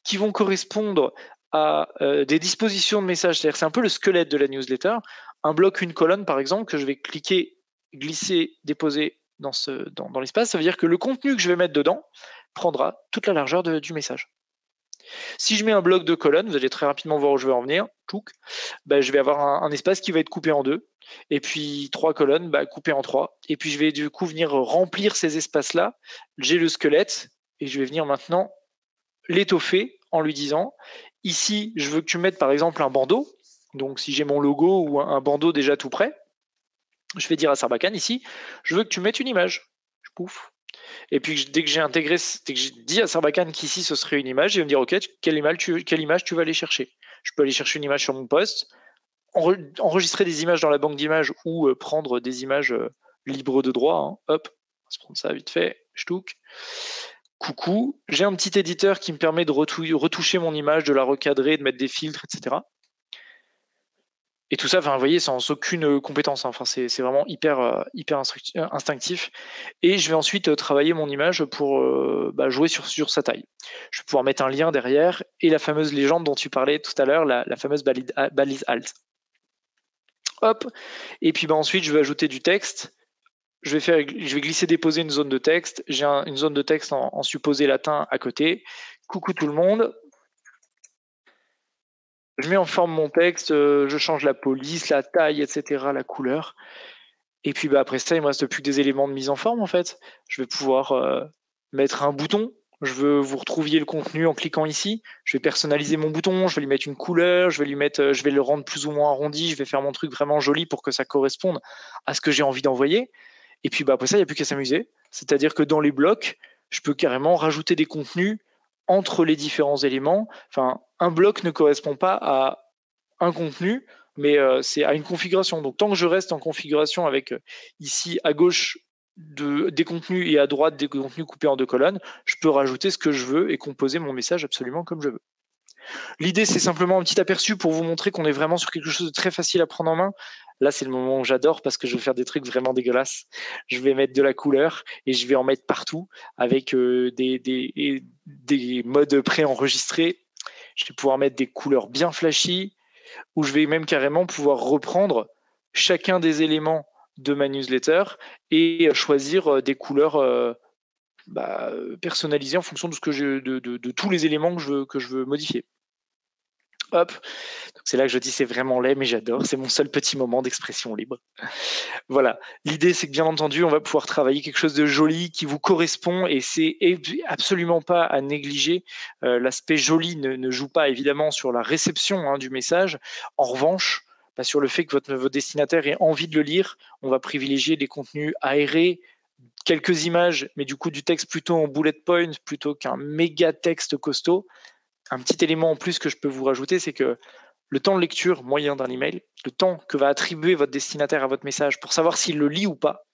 qui vont correspondre à des dispositions de messages. C'est-à-dire c'est un peu le squelette de la newsletter. Un bloc, une colonne, par exemple, que je vais cliquer, glisser, déposer dans l'espace. Ça veut dire que le contenu que je vais mettre dedans prendra toute la largeur du message. Si je mets un bloc de colonnes, vous allez très rapidement voir où je vais en venir. Je vais avoir un espace qui va être coupé en 2. Et puis 3 colonnes coupées en 3. Et puis je vais du coup venir remplir ces espaces-là. J'ai le squelette et je vais venir maintenant l'étoffer en lui disant ici, je veux que tu mettes par exemple un bandeau. Donc si j'ai mon logo ou un bandeau déjà tout prêt, je vais dire à Sarbacane ici, je veux que tu mettes une image. Pouf. Et puis dès que j'ai dit à Sarbacane qu'ici ce serait une image, il va me dire ok, quelle image tu vas aller chercher. Je peux aller chercher une image sur mon post, enregistrer des images dans la banque d'images ou prendre des images libres de droit. Hein. Hop, on va se prendre ça vite fait. Ch'touk. Coucou, j'ai un petit éditeur qui me permet de retoucher mon image, de la recadrer, de mettre des filtres, etc. Et tout ça, vous voyez, sans aucune compétence. Hein. Enfin, c'est vraiment hyper instinctif. Et je vais ensuite travailler mon image pour jouer sur sa taille. Je vais pouvoir mettre un lien derrière et la fameuse légende dont tu parlais tout à l'heure, la fameuse balise alt. Hop. Et puis ensuite, je vais ajouter du texte. Je vais glisser déposer une zone de texte. J'ai une zone de texte en supposé latin à côté. Coucou tout le monde. Je mets en forme mon texte, je change la police, la taille, etc., la couleur. Et puis après ça, il ne me reste plus que des éléments de mise en forme en fait. Je vais pouvoir mettre un bouton. Je veux vous retrouviez le contenu en cliquant ici. Je vais personnaliser mon bouton, je vais lui mettre une couleur, je vais le rendre plus ou moins arrondi, je vais faire mon truc vraiment joli pour que ça corresponde à ce que j'ai envie d'envoyer. Et puis après ça, il n'y a plus qu'à s'amuser. C'est-à-dire que dans les blocs, je peux carrément rajouter des contenus entre les différents éléments. Enfin, un bloc ne correspond pas à un contenu, mais c'est à une configuration. Donc tant que je reste en configuration avec ici à gauche des contenus et à droite des contenus coupés en 2 colonnes, je peux rajouter ce que je veux et composer mon message absolument comme je veux. L'idée, c'est simplement un petit aperçu pour vous montrer qu'on est vraiment sur quelque chose de très facile à prendre en main. Là, c'est le moment où j'adore parce que je vais faire des trucs vraiment dégueulasses. Je vais mettre de la couleur et je vais en mettre partout avec des modes préenregistrés. Je vais pouvoir mettre des couleurs bien flashy où je vais même carrément pouvoir reprendre chacun des éléments de ma newsletter et choisir des couleurs personnalisées en fonction de tous les éléments que je veux modifier. Hop. Donc, c'est là que je dis c'est vraiment laid, mais j'adore. C'est mon seul petit moment d'expression libre. Voilà. L'idée, c'est que bien entendu, on va pouvoir travailler quelque chose de joli qui vous correspond et c'est absolument pas à négliger. L'aspect joli ne joue pas évidemment sur la réception du message. En revanche, sur le fait que votre destinataire ait envie de le lire, on va privilégier des contenus aérés, quelques images, mais du coup du texte plutôt en bullet point plutôt qu'un méga texte costaud. Un petit élément en plus que je peux vous rajouter, c'est que le temps de lecture moyen d'un email, le temps que va attribuer votre destinataire à votre message pour savoir s'il le lit ou pas,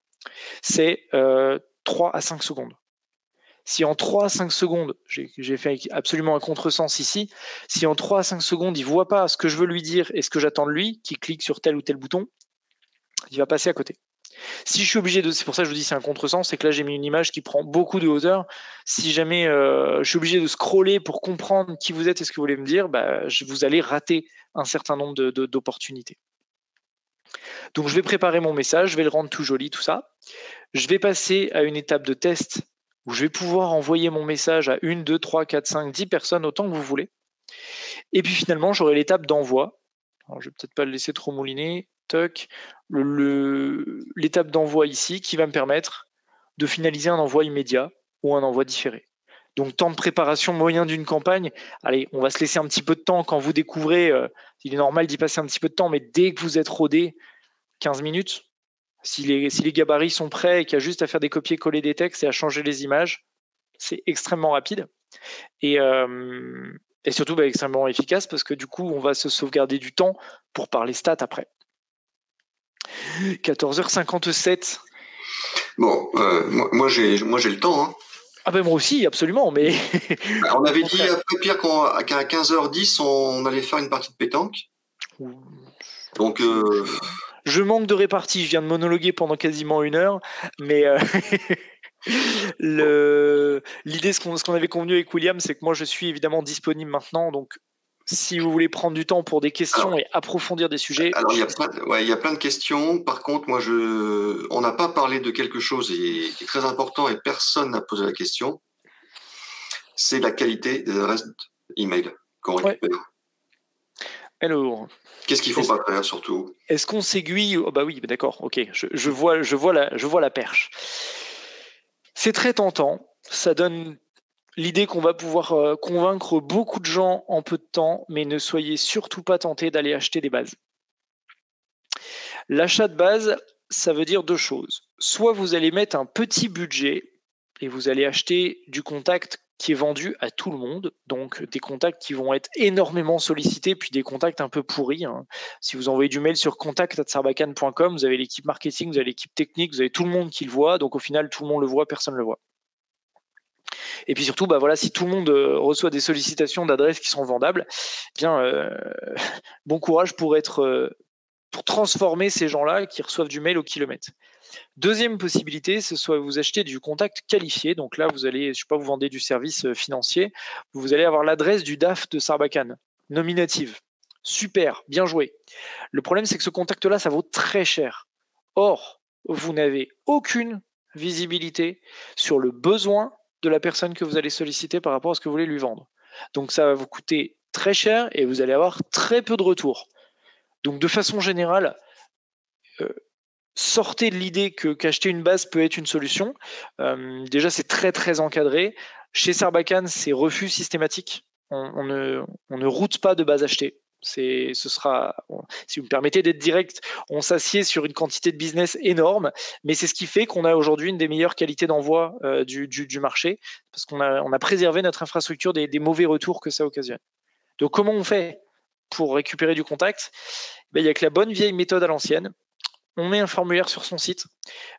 c'est 3 à 5 secondes. Si en 3 à 5 secondes, j'ai fait absolument un contresens ici, si en 3 à 5 secondes, il ne voit pas ce que je veux lui dire et ce que j'attends de lui, qu'il clique sur tel ou tel bouton, il va passer à côté. Si je suis obligé de, c'est pour ça que je vous dis c'est un contresens, c'est que là j'ai mis une image qui prend beaucoup de hauteur. Si jamais je suis obligé de scroller pour comprendre qui vous êtes et ce que vous voulez me dire, vous allez rater un certain nombre d'opportunités. Donc je vais préparer mon message, je vais le rendre tout joli, tout ça. Je vais passer à une étape de test où je vais pouvoir envoyer mon message à 1, 2, 3, 4, 5, 10 personnes, autant que vous voulez. Et puis finalement, j'aurai l'étape d'envoi. Alors, je vais peut-être pas le laisser trop mouliner. Toc. L'étape d'envoi ici qui va me permettre de finaliser un envoi immédiat ou un envoi différé. Donc, temps de préparation moyen d'une campagne. Allez, on va se laisser un petit peu de temps quand vous découvrez. Il est normal d'y passer un petit peu de temps, mais dès que vous êtes rodé, 15 minutes. Si les gabarits sont prêts et qu'il y a juste à faire des copier-coller des textes et à changer les images, c'est extrêmement rapide. Et surtout extrêmement efficace parce que du coup, on va se sauvegarder du temps pour parler stats après. 14h57. Bon, moi j'ai le temps. Hein. Ah ben moi aussi, absolument. Mais on avait dit après Pierre qu'à 15h10, on allait faire une partie de pétanque. Donc je manque de répartie. Je viens de monologuer pendant quasiment 1 heure, mais l'idée, ce qu'on avait convenu avec William, c'est que moi je suis évidemment disponible maintenant, donc si vous voulez prendre du temps pour des questions et approfondir des sujets. Alors il y a plein de questions. Par contre, on n'a pas parlé de quelque chose qui est très important et personne n'a posé la question. C'est la qualité des adresses email qu'on récupère. Alors, qu'est-ce qu'il ne faut pas faire surtout? Est-ce qu'on s'aiguille? Oh bah oui, d'accord, ok, je vois la perche. C'est très tentant, ça donne l'idée qu'on va pouvoir convaincre beaucoup de gens en peu de temps, mais ne soyez surtout pas tentés d'aller acheter des bases. L'achat de base, ça veut dire 2 choses. Soit vous allez mettre un petit budget et vous allez acheter du contact qui est vendu à tout le monde, donc des contacts qui vont être énormément sollicités, puis des contacts un peu pourris. Hein. Si vous envoyez du mail sur contact@sarbacane.com, vous avez l'équipe marketing, vous avez l'équipe technique, vous avez tout le monde qui le voit, donc au final tout le monde le voit, personne ne le voit. Et puis surtout, si tout le monde reçoit des sollicitations d'adresses qui sont vendables, bon courage pour transformer ces gens-là qui reçoivent du mail au kilomètre. Deuxième possibilité, c'est soit vous achetez du contact qualifié. Donc là, vous allez, vous vendez du service financier. Vous allez avoir l'adresse du DAF de Sarbacane, nominative. Super, bien joué. Le problème, c'est que ce contact-là, ça vaut très cher. Or, vous n'avez aucune visibilité sur le besoin de la personne que vous allez solliciter par rapport à ce que vous voulez lui vendre. Donc ça va vous coûter très cher et vous allez avoir très peu de retours. Donc de façon générale, sortez de l'idée qu'acheter une base peut être une solution. Déjà, c'est très très encadré. Chez Sarbacane, c'est refus systématique. On ne route pas de base achetée. Si vous me permettez d'être direct, on s'assied sur une quantité de business énorme, mais c'est ce qui fait qu'on a aujourd'hui une des meilleures qualités d'envoi du marché, parce qu'on a préservé notre infrastructure des mauvais retours que ça occasionne. Donc comment on fait pour récupérer du contact? Il n'y a que la bonne vieille méthode à l'ancienne. On met un formulaire sur son site.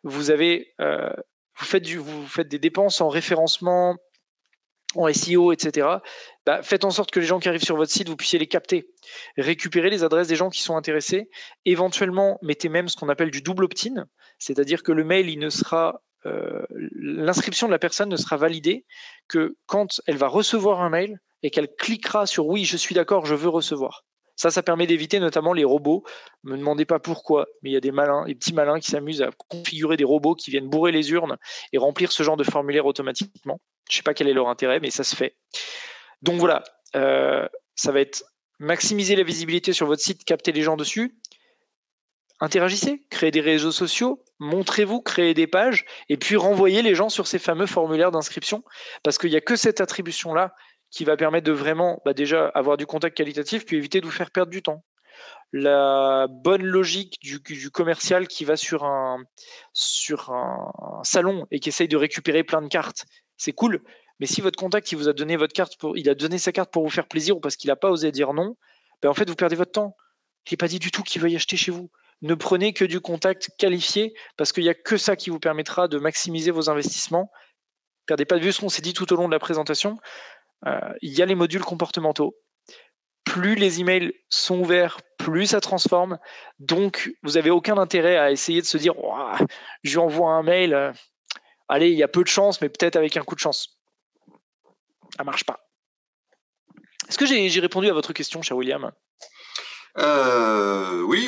Vous faites des dépenses en référencement, en SEO, etc. Faites en sorte que les gens qui arrivent sur votre site, vous puissiez les capter. Récupérez les adresses des gens qui sont intéressés. Éventuellement, mettez même ce qu'on appelle du double opt-in, c'est-à-dire que le mail, l'inscription de la personne ne sera validée que quand elle va recevoir un mail et qu'elle cliquera sur « Oui, je suis d'accord, je veux recevoir ». Ça permet d'éviter notamment les robots. Ne me demandez pas pourquoi, mais il y a des petits malins qui s'amusent à configurer des robots qui viennent bourrer les urnes et remplir ce genre de formulaire automatiquement. Je ne sais pas quel est leur intérêt, mais ça se fait. Donc voilà, ça va être maximiser la visibilité sur votre site, capter les gens dessus. Interagissez, créez des réseaux sociaux, montrez-vous, créez des pages, et puis renvoyez les gens sur ces fameux formulaires d'inscription, parce qu'il n'y a que cette attribution-là qui va permettre de vraiment déjà avoir du contact qualitatif, puis éviter de vous faire perdre du temps. La bonne logique du commercial qui va sur un salon et qui essaye de récupérer plein de cartes, c'est cool, mais si votre contact il vous a donné votre carte il a donné sa carte pour vous faire plaisir ou parce qu'il n'a pas osé dire non, en fait vous perdez votre temps. Je n'ai pas dit du tout qu'il veuille acheter chez vous. Ne prenez que du contact qualifié parce qu'il n'y a que ça qui vous permettra de maximiser vos investissements. Perdez pas de vue ce qu'on s'est dit tout au long de la présentation. Il y a les modules comportementaux. Plus les emails sont ouverts, plus ça transforme. Donc, vous n'avez aucun intérêt à essayer de se dire je lui envoie un mail. Allez, il y a peu de chance, mais peut-être avec un coup de chance. Ça ne marche pas. Est-ce que j'ai répondu à votre question, cher William ? Oui.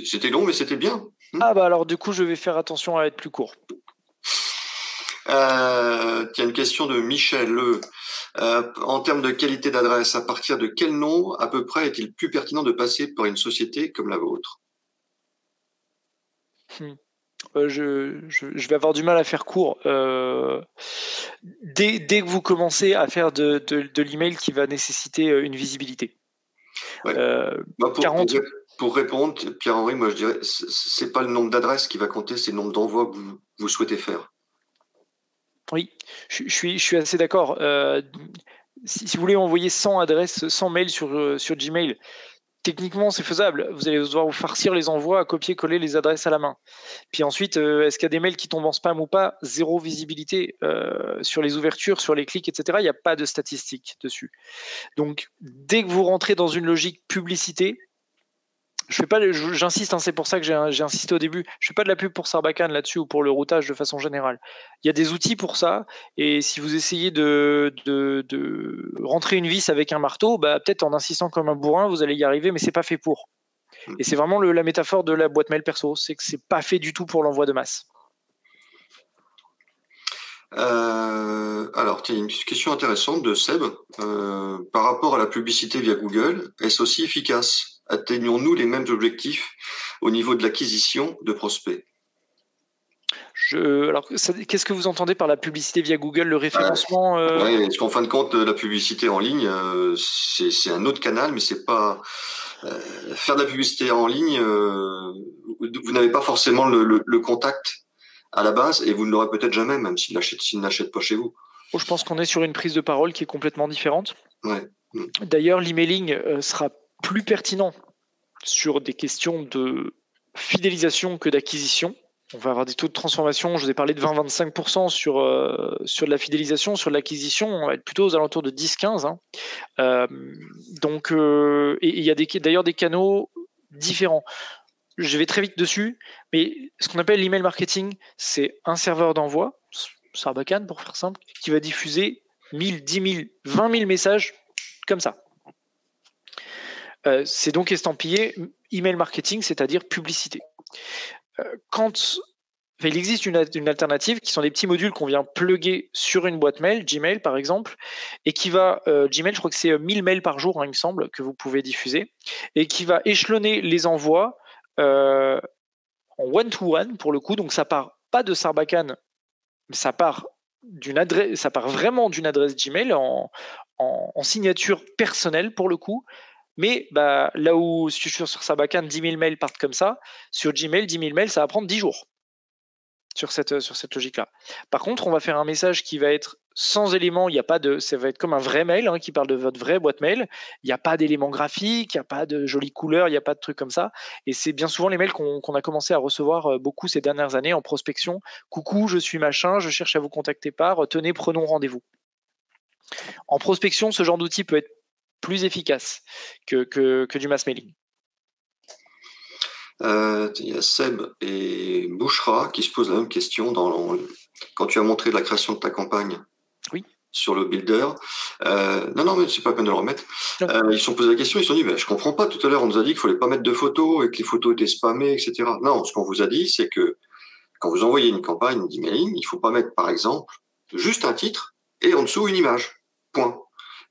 C'était long, mais c'était bien. Alors du coup, je vais faire attention à être plus court. Tiens, une question de Michel. En termes de qualité d'adresse, à partir de quel nom à peu près est-il plus pertinent de passer par une société comme la vôtre ? Je vais avoir du mal à faire court. Dès que vous commencez à faire de l'email qui va nécessiter une visibilité. Ouais. Pour répondre, Pierre-Henri, moi je dirais, c'est pas le nombre d'adresses qui va compter, c'est le nombre d'envois que vous souhaitez faire. Oui, je suis assez d'accord. Si vous voulez envoyer 100 adresses, 100 mails sur Gmail, techniquement, c'est faisable. Vous allez devoir vous farcir les envois à copier-coller les adresses à la main. Puis ensuite, est-ce qu'il y a des mails qui tombent en spam ou pas ? Zéro visibilité sur les ouvertures, sur les clics, etc. Il n'y a pas de statistiques dessus. Donc, dès que vous rentrez dans une logique publicité, j'insiste, c'est pour ça que j'ai insisté au début, je ne fais pas de la pub pour Sarbacane là-dessus ou pour le routage de façon générale. Il y a des outils pour ça, et si vous essayez de rentrer une vis avec un marteau, peut-être en insistant comme un bourrin, vous allez y arriver, mais c'est pas fait pour. Et c'est vraiment la métaphore de la boîte mail perso, c'est que c'est pas fait du tout pour l'envoi de masse. Alors, il y a une question intéressante de Seb. Par rapport à la publicité via Google, est-ce aussi efficace ? Atteignons-nous les mêmes objectifs au niveau de l'acquisition de prospects ? Alors, qu'est-ce que vous entendez par la publicité via Google, le référencement parce qu'en fin de compte, la publicité en ligne, c'est un autre canal, mais c'est pas faire de la publicité en ligne. Vous n'avez pas forcément le contact à la base, et vous ne l'aurez peut-être jamais, même s'il n'achète pas chez vous. Je pense qu'on est sur une prise de parole qui est complètement différente. Ouais. D'ailleurs, l'emailing sera plus pertinent sur des questions de fidélisation que d'acquisition. On va avoir des taux de transformation, je vous ai parlé de 20-25% sur de la fidélisation, sur de l'acquisition, on va être plutôt aux alentours de 10-15. Et il y a d'ailleurs des canaux différents. Je vais très vite dessus, mais ce qu'on appelle l'email marketing, c'est un serveur d'envoi, Sarbacane pour faire simple, qui va diffuser 1000, 10 000, 20 000 messages comme ça. C'est donc estampillé email marketing, c'est-à-dire publicité. Il existe une alternative qui sont des petits modules qu'on vient plugger sur une boîte mail, Gmail par exemple, et qui va, Gmail, je crois que c'est 1000 mails par jour, il me semble, que vous pouvez diffuser, et qui va échelonner les envois en one-to-one pour le coup, donc ça part pas de Sarbacane, mais ça part vraiment d'une adresse Gmail en signature personnelle pour le coup. Mais là où si je suis sur Sarbacane, 10 000 mails partent comme ça, sur Gmail, 10 000 mails, ça va prendre 10 jours sur cette logique-là. Par contre, on va faire un message qui va être sans éléments, ça va être comme un vrai mail qui parle de votre vraie boîte mail. Il n'y a pas d'éléments graphiques, il n'y a pas de jolies couleurs, il n'y a pas de trucs comme ça. Et c'est bien souvent les mails qu'on a commencé à recevoir beaucoup ces dernières années en prospection. Coucou, je suis machin, je cherche à vous contacter tenez, prenons rendez-vous. En prospection, ce genre d'outil peut être plus efficace que du mass mailing. Il y a Seb et Bouchra qui se posent la même question quand tu as montré la création de ta campagne. Oui. Sur le builder. Non, mais c'est pas la peine de le remettre. Ils se sont posé la question, ils se sont dit, je comprends pas, tout à l'heure on nous a dit qu'il fallait pas mettre de photos et que les photos étaient spammées, etc. Non, ce qu'on vous a dit, c'est que quand vous envoyez une campagne d'emailing, il faut pas mettre, par exemple, juste un titre et en dessous une image. Point.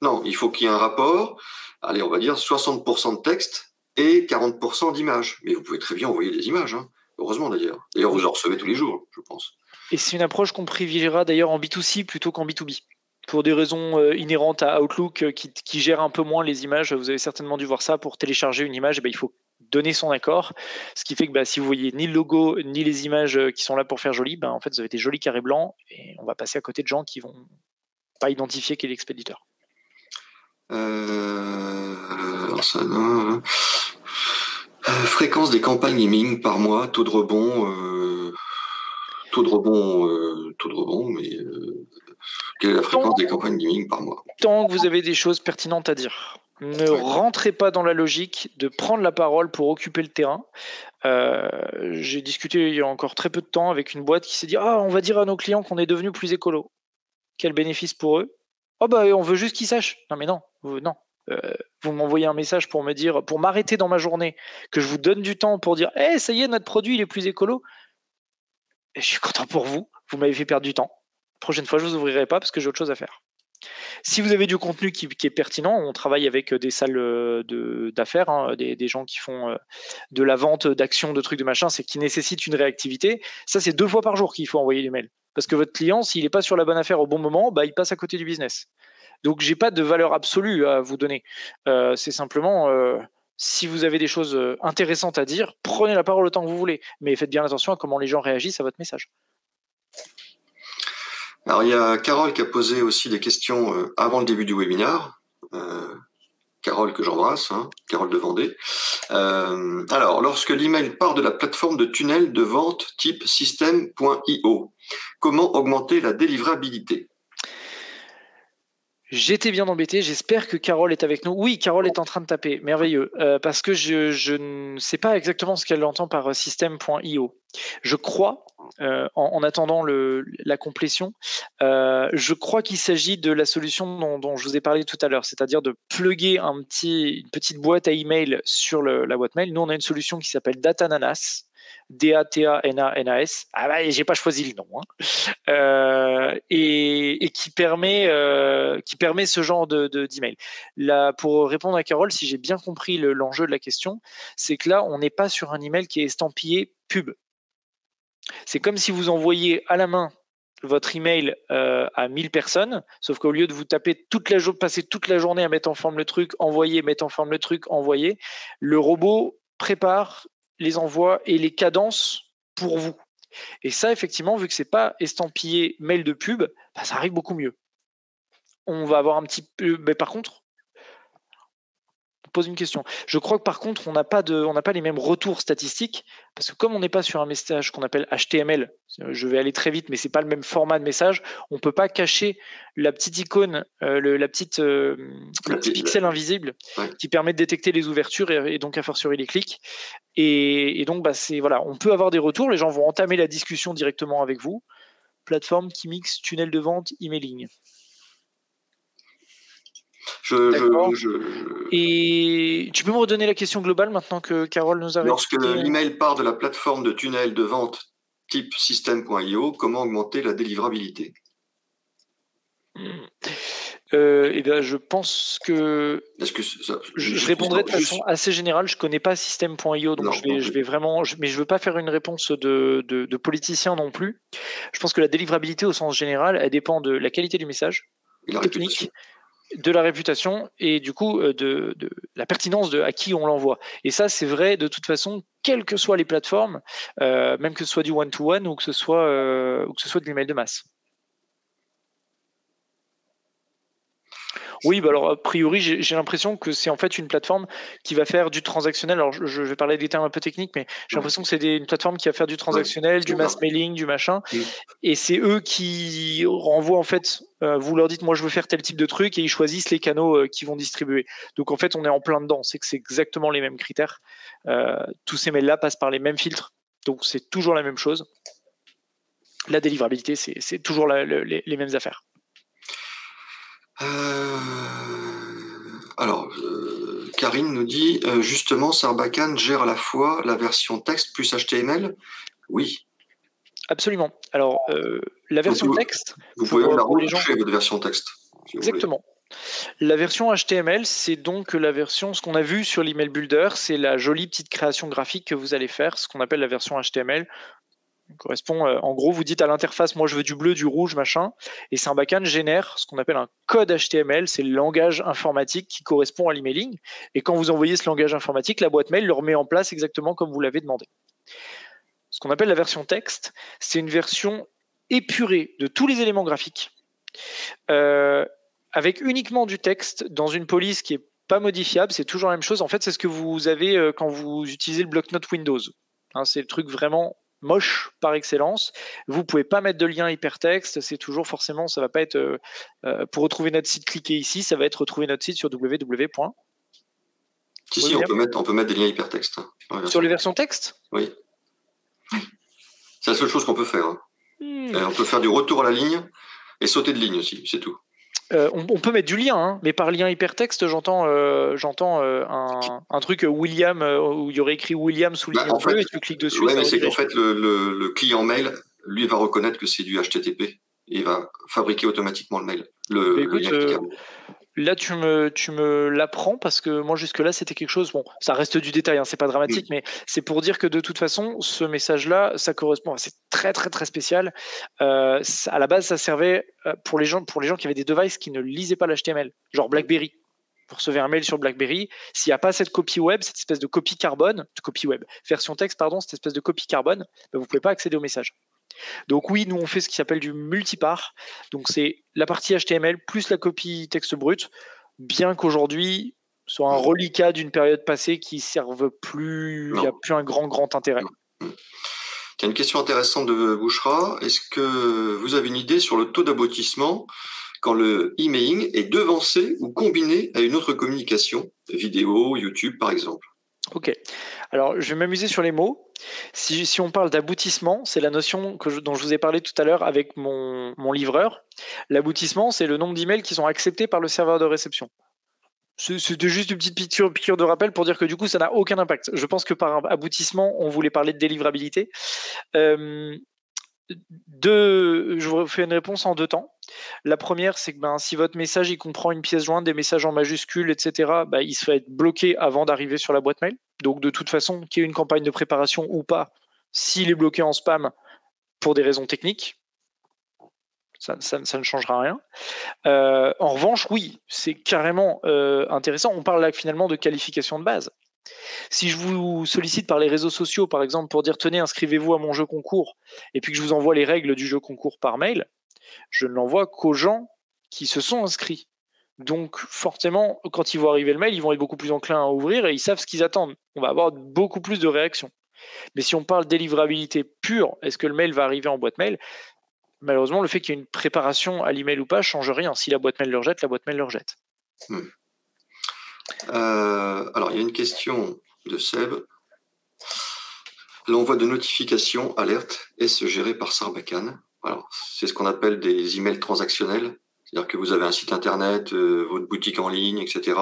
Non, il faut qu'il y ait un rapport, allez, on va dire 60% de texte et 40% d'images. Mais vous pouvez très bien envoyer des images, hein. Heureusement d'ailleurs. D'ailleurs, vous en recevez tous les jours, je pense. Et c'est une approche qu'on privilégiera d'ailleurs en B2C plutôt qu'en B2B. Pour des raisons inhérentes à Outlook qui gère un peu moins les images, vous avez certainement dû voir ça, pour télécharger une image, il faut donner son accord, ce qui fait que si vous voyez ni le logo ni les images qui sont là pour faire joli, en fait vous avez des jolis carrés blancs et on va passer à côté de gens qui vont pas identifier quel est l'expéditeur. Fréquence des campagnes emailing par mois, taux de rebond, mais quelle est la fréquence des campagnes emailing par mois? Tant que vous avez des choses pertinentes à dire. Ne rentrez pas dans la logique de prendre la parole pour occuper le terrain. J'ai discuté il y a encore très peu de temps avec une boîte qui s'est dit « Ah, on va dire à nos clients qu'on est devenu plus écolo. Quel bénéfice pour eux ?» « Oh on veut juste qu'ils sachent. » Non mais non, non. Vous m'envoyez un message pour me dire, pour m'arrêter dans ma journée, que je vous donne du temps pour dire « Hey, ça y est, notre produit il est plus écolo. » Et je suis content pour vous. Vous m'avez fait perdre du temps. La prochaine fois, je ne vous ouvrirai pas parce que j'ai autre chose à faire. Si vous avez du contenu qui est pertinent, on travaille avec des salles d'affaires, hein, des gens qui font de la vente d'actions, de trucs, de machin, c'est qui nécessite une réactivité. Ça, c'est 2 fois par jour qu'il faut envoyer les mails. Parce que votre client, s'il n'est pas sur la bonne affaire au bon moment, il passe à côté du business. Donc, j'ai pas de valeur absolue à vous donner. C'est simplement, si vous avez des choses intéressantes à dire, prenez la parole autant que vous voulez. Mais faites bien attention à comment les gens réagissent à votre message. Alors, il y a Carole qui a posé aussi des questions avant le début du webinaire. Carole que j'embrasse, hein, Carole de Vendée. Alors, lorsque l'email part de la plateforme de tunnel de vente type system.io, comment augmenter la délivrabilité? J'étais bien embêté, j'espère que Carole est avec nous. Oui, Carole est en train de taper, merveilleux, parce que je ne sais pas exactement ce qu'elle entend par system.io. Je crois, en attendant la complétion, je crois qu'il s'agit de la solution dont je vous ai parlé tout à l'heure, c'est-à-dire de plugger une petite boîte à email sur la boîte mail. Nous, on a une solution qui s'appelle Datananas, D-A-T-A-N-A-N-A-S. J'ai pas choisi le nom, hein. Et qui permet ce genre d'email. Là, pour répondre à Carole, si j'ai bien compris l'enjeu de la question, c'est que là, on n'est pas sur un email qui est estampillé pub. C'est comme si vous envoyiez à la main votre email à 1000 personnes, sauf qu'au lieu de vous taper passer toute la journée à mettre en forme le truc, envoyer, mettre en forme le truc, envoyer, le robot prépare les envois et les cadences pour vous. Et ça, effectivement, vu que c'est pas estampillé mail de pub, ça arrive beaucoup mieux. On va avoir un petit peu. Mais par contre, pose une question. Je crois que par contre, on n'a pas les mêmes retours statistiques, parce que comme on n'est pas sur un message qu'on appelle HTML, je vais aller très vite, mais c'est pas le même format de message, on peut pas cacher la petite icône, le petit pixel invisible qui permet de détecter les ouvertures et donc à fortiori les clics. Et donc, voilà, on peut avoir des retours, les gens vont entamer la discussion directement avec vous. Plateforme qui mixe tunnel de vente, emailing. Et tu peux me redonner la question globale maintenant que Carole nous a Lorsque l'email part de la plateforme de tunnel de vente type system.io, comment augmenter la délivrabilité? Je pense que je répondrai de façon assez générale. Je connais pas system.io, donc je vais vraiment, mais je veux pas faire une réponse de politicien non plus. Je pense que la délivrabilité au sens général, elle dépend de la qualité du message, technique, de la réputation et du coup de la pertinence à qui on l'envoie. Et ça, c'est vrai de toute façon, quelles que soient les plateformes, même que ce soit du one-to-one ou que ce soit de l'email de masse. Oui, alors a priori, j'ai l'impression que c'est en fait une plateforme qui va faire du transactionnel. Alors je vais parler des termes un peu techniques, mais j'ai l'impression que c'est une plateforme qui va faire du transactionnel, du mass mailing, du machin. Et c'est eux qui renvoient en fait, vous leur dites moi je veux faire tel type de truc et ils choisissent les canaux qu'ils vont distribuer. Donc en fait on est en plein dedans, c'est que c'est exactement les mêmes critères. Tous ces mails-là passent par les mêmes filtres, donc c'est toujours la même chose. La délivrabilité, c'est toujours les mêmes affaires. Alors, Karine nous dit, justement, Sarbacane gère à la fois la version texte plus HTML? Oui. Absolument. Alors, la version texte... Vous pouvez même la retoucher, votre version texte. Exactement. La version HTML, c'est donc la version, ce qu'on a vu sur l'email builder, c'est la jolie petite création graphique que vous allez faire, ce qu'on appelle la version HTML. Correspond, en gros, vous dites à l'interface, moi je veux du bleu, du rouge, machin, et Sarbacane génère ce qu'on appelle un code HTML, c'est le langage informatique qui correspond à l'emailing, et quand vous envoyez ce langage informatique, la boîte mail le remet en place exactement comme vous l'avez demandé. Ce qu'on appelle la version texte, c'est une version épurée de tous les éléments graphiques, avec uniquement du texte dans une police qui est pas modifiable, c'est toujours la même chose. En fait, c'est ce que vous avez quand vous utilisez le bloc-notes Windows. Hein, c'est le truc vraiment moche par excellence. Vous pouvez pas mettre de lien hypertexte, c'est toujours forcément, ça va pas être pour retrouver notre site, cliquez ici, ça va être retrouver notre site sur www. Si, on peut mettre des liens hypertextes. Hein, sur les versions texte. Oui. C'est la seule chose qu'on peut faire. Hein. On peut faire du retour à la ligne et sauter de ligne aussi, c'est tout. On peut mettre du lien, hein, mais par lien hypertexte, j'entends un truc William où il y aurait écrit William sous ligne bleue et tu cliques dessus. Oui, mais c'est qu'en fait, le client mail, lui, va reconnaître que c'est du HTTP et il va fabriquer automatiquement le mail. Le lien cliquable. Là, tu me l'apprends parce que moi, jusque-là, c'était quelque chose. Bon, ça reste du détail, hein, c'est pas dramatique, mais c'est pour dire que de toute façon, ce message-là, ça correspond. C'est très, très, très spécial. À la base, ça servait pour les gens qui avaient des devices qui ne lisaient pas l'HTML, genre BlackBerry. Vous recevez un mail sur BlackBerry, s'il n'y a pas cette copie web, cette espèce de copie carbone, version texte, pardon, cette espèce de copie carbone, vous ne pouvez pas accéder au message. Donc oui, nous on fait ce qui s'appelle du multipart. Donc c'est la partie HTML plus la copie texte brut, bien qu'aujourd'hui soit un reliquat d'une période passée qui ne serve plus, il n'y a plus un grand intérêt. Il y a une question intéressante de Bouchra. Est-ce que vous avez une idée sur le taux d'aboutissement quand le emailing est devancé ou combiné à une autre communication, vidéo, YouTube par exemple? Ok, alors je vais m'amuser sur les mots. Si on parle d'aboutissement, c'est la notion dont je vous ai parlé tout à l'heure avec mon livreur. L'aboutissement, c'est le nombre d'emails qui sont acceptés par le serveur de réception. C'était juste une petite piqûre de rappel pour dire que du coup, ça n'a aucun impact. Je pense que par aboutissement, on voulait parler de délivrabilité. Je vous fais une réponse en 2 temps. La première, c'est que si votre message il comprend une pièce jointe, des messages en majuscules, etc., il se fait être bloqué avant d'arriver sur la boîte mail. Donc de toute façon, qu'il y ait une campagne de préparation ou pas, s'il est bloqué en spam pour des raisons techniques, ça ne changera rien. En revanche, oui, c'est carrément intéressant. On parle là finalement de qualification de base. Si je vous sollicite par les réseaux sociaux, par exemple, pour dire tenez, inscrivez-vous à mon jeu concours, et puis que je vous envoie les règles du jeu concours par mail, je ne l'envoie qu'aux gens qui se sont inscrits. Donc forcément, quand ils vont arriver le mail, ils vont être beaucoup plus enclins à ouvrir et ils savent ce qu'ils attendent. On va avoir beaucoup plus de réactions. Mais si on parle délivrabilité pure, est-ce que le mail va arriver en boîte mail? Malheureusement, le fait qu'il y ait une préparation à l'email ou pas ne change rien. Si la boîte mail le rejette, la boîte mail le rejette. Alors, il y a une question de Seb. L'envoi de notifications, alertes, est-ce géré par Sarbacane? Alors, c'est ce qu'on appelle des emails transactionnels. C'est-à-dire que vous avez un site internet, votre boutique en ligne, etc.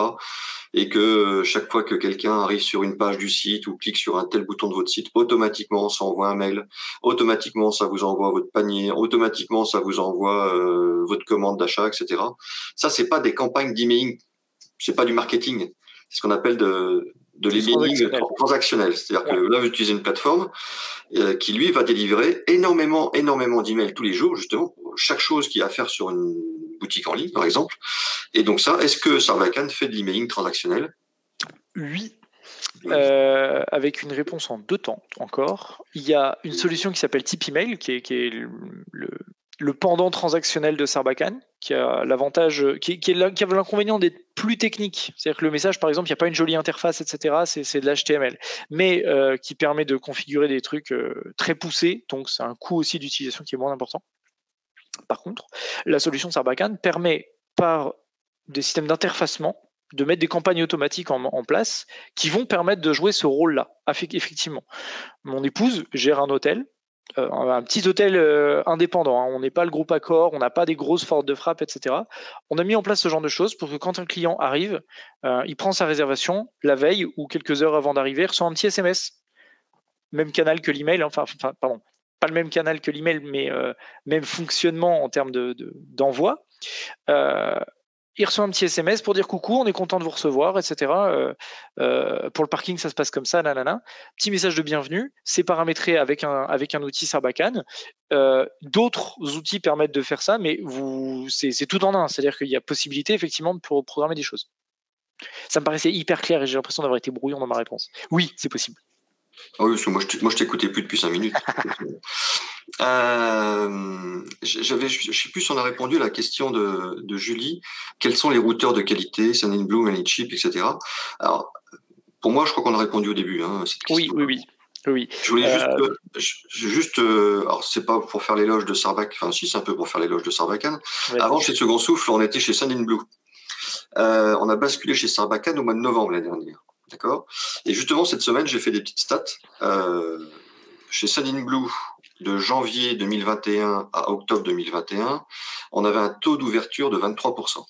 Et que chaque fois que quelqu'un arrive sur une page du site ou clique sur un tel bouton de votre site, automatiquement, ça envoie un mail. Automatiquement, ça vous envoie votre panier. Automatiquement, ça vous envoie votre commande d'achat, etc. Ça, c'est pas des campagnes d'emailing. C'est pas du marketing. C'est ce qu'on appelle de l'emailing transactionnel. C'est-à-dire que là, vous utilisez une plateforme qui, lui, va délivrer énormément d'emails tous les jours, justement, pour chaque chose qu'il y a à faire sur une boutique en ligne, par exemple. Et donc ça, est-ce que Sarbacane fait de l'emailing transactionnel? Oui. Avec une réponse en 2 temps encore. Il y a une solution qui s'appelle TipEmail, qui est le pendant transactionnel de Sarbacane, qui a l'avantage, qui a l'inconvénient d'être plus technique. C'est-à-dire que le message, par exemple, il n'y a pas une jolie interface, etc. C'est de l'HTML, mais qui permet de configurer des trucs très poussés. Donc, c'est un coût aussi d'utilisation qui est moins important. Par contre, la solution de Sarbacane permet, par des systèmes d'interfacement, de mettre des campagnes automatiques en place qui vont permettre de jouer ce rôle-là. Effectivement, mon épouse gère un hôtel, un petit hôtel indépendant. Hein. On n'est pas le groupe Accor, on n'a pas des grosses fortes de frappe, etc. On a mis en place ce genre de choses pour que quand un client arrive, il prend sa réservation la veille ou quelques heures avant d'arriver, reçoit un petit SMS. Même canal que l'email, pardon, pas le même canal que l'email, mais même fonctionnement en termes d'envoi. il reçoit un petit SMS pour dire coucou, on est content de vous recevoir, etc. Pour le parking, ça se passe comme ça, nanana. Petit message de bienvenue, c'est paramétré avec un outil Sarbacane. D'autres outils permettent de faire ça, mais c'est tout en un, c'est-à-dire qu'il y a possibilité effectivement de programmer des choses. Ça me paraissait hyper clair et j'ai l'impression d'avoir été brouillon dans ma réponse. Oui, c'est possible. Ah oui, parce que moi je t'écoutais plus depuis 5 minutes. Je sais plus si on a répondu à la question de Julie. Quels sont les routeurs de qualité, Sendinblue, Mailchimp, etc. Alors, pour moi, je crois qu'on a répondu au début, hein, cette question. Oui. Je voulais juste, alors c'est pas pour faire l'éloge de Sarbacane, enfin si c'est un peu pour faire l'éloge de Sarbacane. Ouais. Avant, chez Second Souffle, on était chez Sendinblue. On a basculé chez Sarbacane au mois de novembre l'année dernière. D'accord. Et justement, cette semaine, j'ai fait des petites stats. Chez Sendinblue, de janvier 2021 à octobre 2021, on avait un taux d'ouverture de 23%.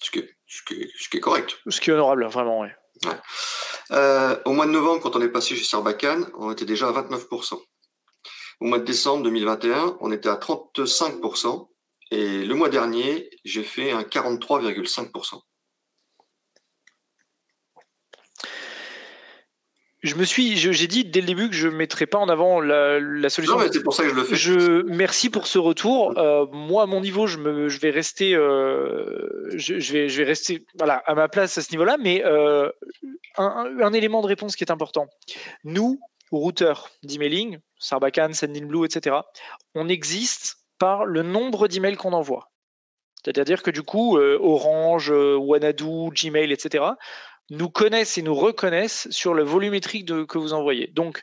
Ce qui est correct. Ce qui est honorable, vraiment, oui. Ouais. Au mois de novembre, quand on est passé chez Sarbacane, on était déjà à 29%. Au mois de décembre 2021, on était à 35%. Et le mois dernier, j'ai fait un 43,5%. J'ai dit dès le début que je ne mettrais pas en avant la solution. Non, mais c'est pour ça que je le fais. Merci pour ce retour. Moi, à mon niveau, je vais rester, je vais rester, voilà, à ma place à ce niveau-là. Mais un élément de réponse qui est important. Nous, routeurs d'emailing, Sarbacane, Sendinblue, etc., on existe par le nombre d'emails qu'on envoie. C'est-à-dire que du coup, Orange, Wanadoo, Gmail, etc., nous connaissent et nous reconnaissent sur le volumétrique que vous envoyez. Donc,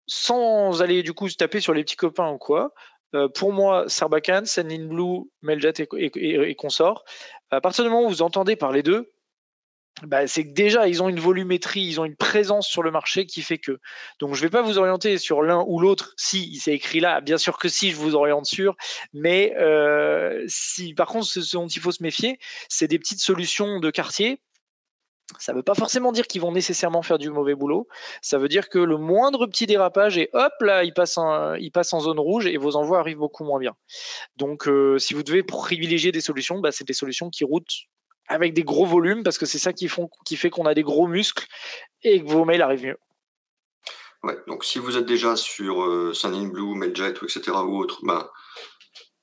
sans aller du coup se taper sur les petits copains ou quoi, pour moi, Sarbacane, Sendinblue, Mailjet et consorts, à partir du moment où vous entendez parler d'eux, bah, c'est que déjà, ils ont une volumétrie, ils ont une présence sur le marché qui fait que. Donc, je ne vais pas vous orienter sur l'un ou l'autre. Si, c'est écrit là, bien sûr que si, je vous oriente sur. Mais si, par contre, ce dont il faut se méfier, c'est des petites solutions de quartier. Ça ne veut pas forcément dire qu'ils vont nécessairement faire du mauvais boulot. Ça veut dire que le moindre petit dérapage, et hop, là, il passe en zone rouge et vos envois arrivent beaucoup moins bien. Donc, si vous devez privilégier des solutions, bah, c'est des solutions qui routent avec des gros volumes, parce que c'est ça qui fait qu'on a des gros muscles et que vos mails arrivent mieux. Ouais, donc si vous êtes déjà sur Sendinblue, Mailjet, etc. ou autre, bah,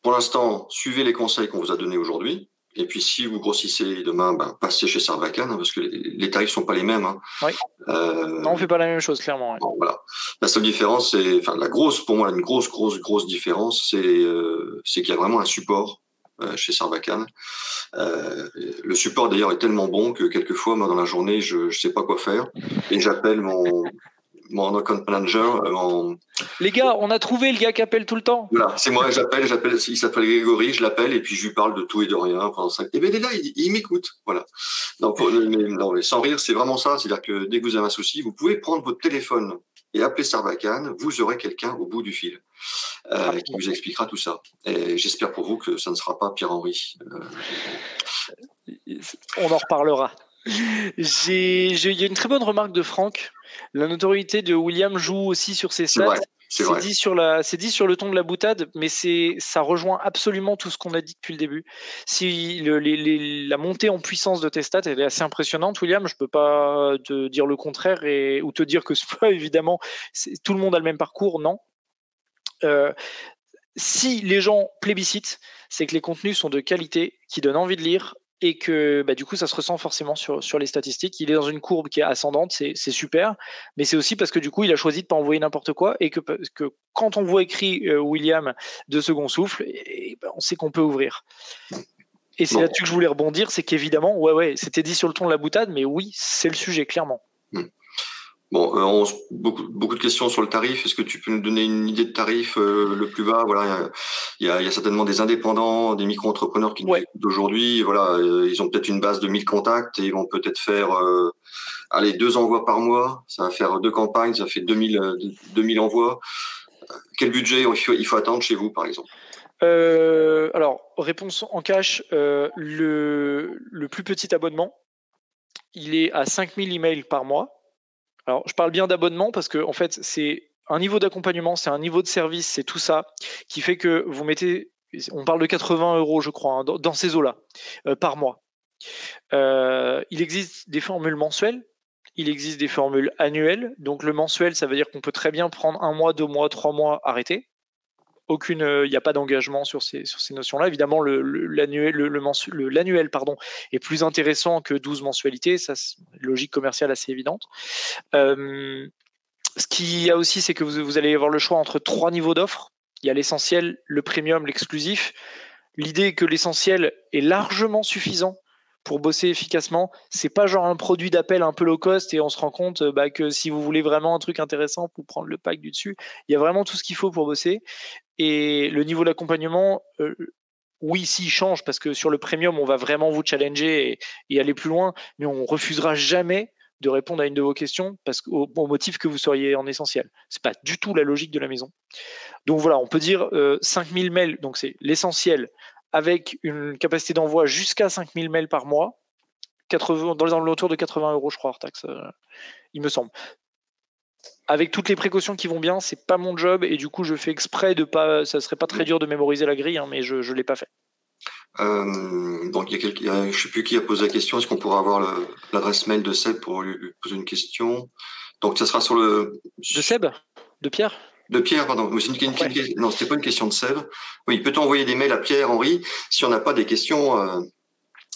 pour l'instant, suivez les conseils qu'on vous a donnés aujourd'hui. Et puis, si vous grossissez demain, ben, passez chez Sarbacane, hein, parce que les tarifs sont pas les mêmes. Hein. Oui. Non, on fait pas la même chose, clairement. Ouais. Bon, voilà. La seule différence, c'est, enfin, pour moi, une grosse différence, c'est qu'il y a vraiment un support chez Sarbacane. Le support, d'ailleurs, est tellement bon que quelquefois, moi, dans la journée, je sais pas quoi faire. Et j'appelle mon account manager. Les gars, on a trouvé le gars qui appelle tout le temps. Voilà, c'est moi, j'appelle, il s'appelle Grégory, je l'appelle et puis je lui parle de tout et de rien pendant 5. Et bien il est là, il m'écoute. Voilà. Non, mais sans rire, c'est vraiment ça. C'est-à-dire que dès que vous avez un souci, vous pouvez prendre votre téléphone et appeler Sarbacane, vous aurez quelqu'un au bout du fil qui vous expliquera tout ça. Et j'espère pour vous que ça ne sera pas Pierre-Henri. On en reparlera. Il y a une très bonne remarque de Franck. La notoriété de William joue aussi sur ses stats. C'est dit sur le ton de la boutade, mais ça rejoint absolument tout ce qu'on a dit depuis le début. Si la montée en puissance de tes stats, elle est assez impressionnante, William. Je peux pas te dire le contraire ou te dire que c'est pas évidemment tout le monde a le même parcours, non. Si les gens plébiscitent, c'est que les contenus sont de qualité, qui donnent envie de lire, et que du coup ça se ressent forcément sur les statistiques. Il est dans une courbe qui est ascendante, c'est super, mais c'est aussi parce que du coup il a choisi de pas envoyer n'importe quoi, et que quand on voit écrit William de Second Souffle, on sait qu'on peut ouvrir. Et c'est là-dessus que je voulais rebondir, c'est qu'évidemment, ouais, c'était dit sur le ton de la boutade, mais oui, c'est le sujet, clairement. Bon, beaucoup de questions sur le tarif. Est-ce que tu peux nous donner une idée de tarif le plus bas? Voilà, il y a certainement des indépendants, des micro-entrepreneurs qui nous écoutent aujourd'hui. Voilà, ils ont peut-être une base de 1000 contacts et ils vont peut-être faire 2 envois par mois. Ça va faire 2 campagnes, ça fait 2000 envois. Quel budget il faut attendre chez vous, par exemple? Alors, réponse en cash, le plus petit abonnement, il est à 5000 emails par mois. Alors, je parle bien d'abonnement parce que, en fait, c'est un niveau d'accompagnement, c'est un niveau de service, c'est tout ça qui fait que vous mettez on parle de 80 €, je crois, hein, dans ces eaux-là, par mois. Il existe des formules mensuelles, il existe des formules annuelles. Donc le mensuel, ça veut dire qu'on peut très bien prendre 1 mois, 2 mois, 3 mois, arrêter. Il n'y a pas d'engagement sur ces notions-là. Évidemment, l'annuel est plus intéressant que 12 mensualités. Ça, c'est une logique commerciale assez évidente. Ce qu'il y a aussi, c'est que vous allez avoir le choix entre 3 niveaux d'offres. Il y a l'essentiel, le premium, l'exclusif. L'idée est que l'essentiel est largement suffisant pour bosser efficacement. C'est pas genre un produit d'appel un peu low cost et on se rend compte que si vous voulez vraiment un truc intéressant pour prendre le pack du dessus, il y a vraiment tout ce qu'il faut pour bosser. Et le niveau d'accompagnement, oui, s'il change, parce que sur le premium, on va vraiment vous challenger et aller plus loin, mais on refusera jamais de répondre à une de vos questions au motif que vous seriez en essentiel. C'est pas du tout la logique de la maison. Donc voilà, on peut dire 5000 mails, donc c'est l'essentiel, avec une capacité d'envoi jusqu'à 5000 mails par mois, dans les alentours de 80 €, je crois, hors taxe, il me semble. Avec toutes les précautions qui vont bien, c'est pas mon job et du coup je fais exprès de pas. Ça serait pas très dur de mémoriser la grille, hein, mais je l'ai pas fait. Donc je sais plus qui a posé la question. Est-ce qu'on pourra avoir l'adresse mail de Seb pour lui poser une question? Donc ça sera sur le. De Seb? De Pierre? De Pierre, pardon. Non, c'était pas une question de Seb. Oui, peut-on envoyer des mails à Pierre, Henri, si on n'a pas des questions,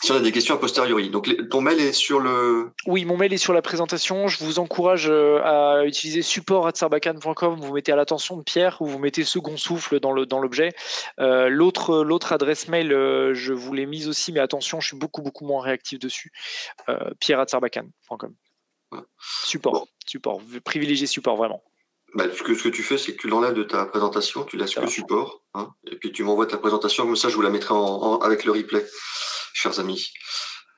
si on a des questions a posteriori. Donc ton mail est sur le. Oui, mon mail est sur la présentation. Je vous encourage à utiliser support@sarbacane.com. Vous mettez à l'attention de Pierre ou vous mettez second souffle dans l'objet. L'autre adresse mail, je vous l'ai mise aussi, mais attention, je suis beaucoup moins réactif dessus. Pierre@sarbacane.com. Ouais. Support. Privilégier support, vraiment. Bah, ce que tu fais, c'est que tu l'enlèves de ta présentation, tu laisses que support, hein, et puis tu m'envoies ta présentation, comme ça je vous la mettrai avec le replay, chers amis.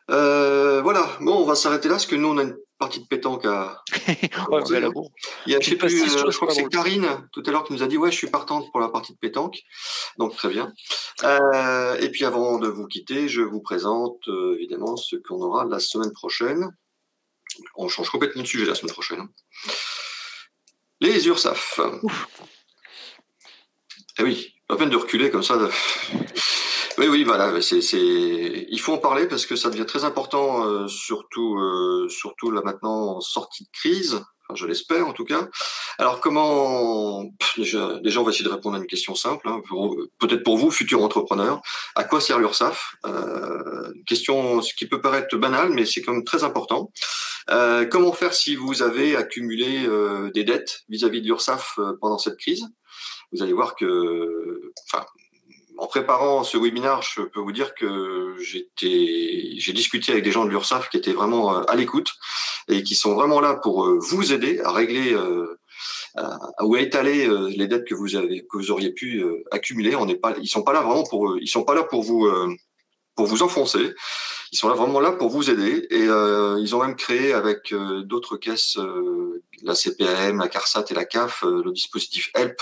Voilà, bon, on va s'arrêter là, parce que nous on a une partie de pétanque à. Ouais, mais là, bon. Il y a, je crois que c'est Karine tout à l'heure qui nous a dit ouais, je suis partante pour la partie de pétanque, donc très bien. Et puis avant de vous quitter, je vous présente évidemment ce qu'on aura la semaine prochaine. On change complètement de sujet la semaine prochaine. Les URSAF. Eh oui, pas peine de reculer comme ça. Oui, voilà, il faut en parler parce que ça devient très important, surtout là maintenant en sortie de crise. Enfin, je l'espère en tout cas. Alors déjà, on va essayer de répondre à une question simple, hein, peut-être pour vous, futurs entrepreneurs. À quoi sert l'URSSAF? Question, ce qui peut paraître banal, mais c'est quand même très important. Comment faire si vous avez accumulé des dettes vis-à-vis de l'URSSAF pendant cette crise? Vous allez voir que, en préparant ce webinaire, je peux vous dire que j'ai discuté avec des gens de l'URSSAF qui étaient vraiment à l'écoute et qui sont vraiment là pour vous aider à régler ou à étaler les dettes que vous auriez pu accumuler. Ils sont pas là vraiment ils sont pas là pour vous enfoncer. Ils sont là vraiment là pour vous aider et ils ont même créé avec d'autres caisses, la CPAM, la CARSAT et la CAF, le dispositif HELP,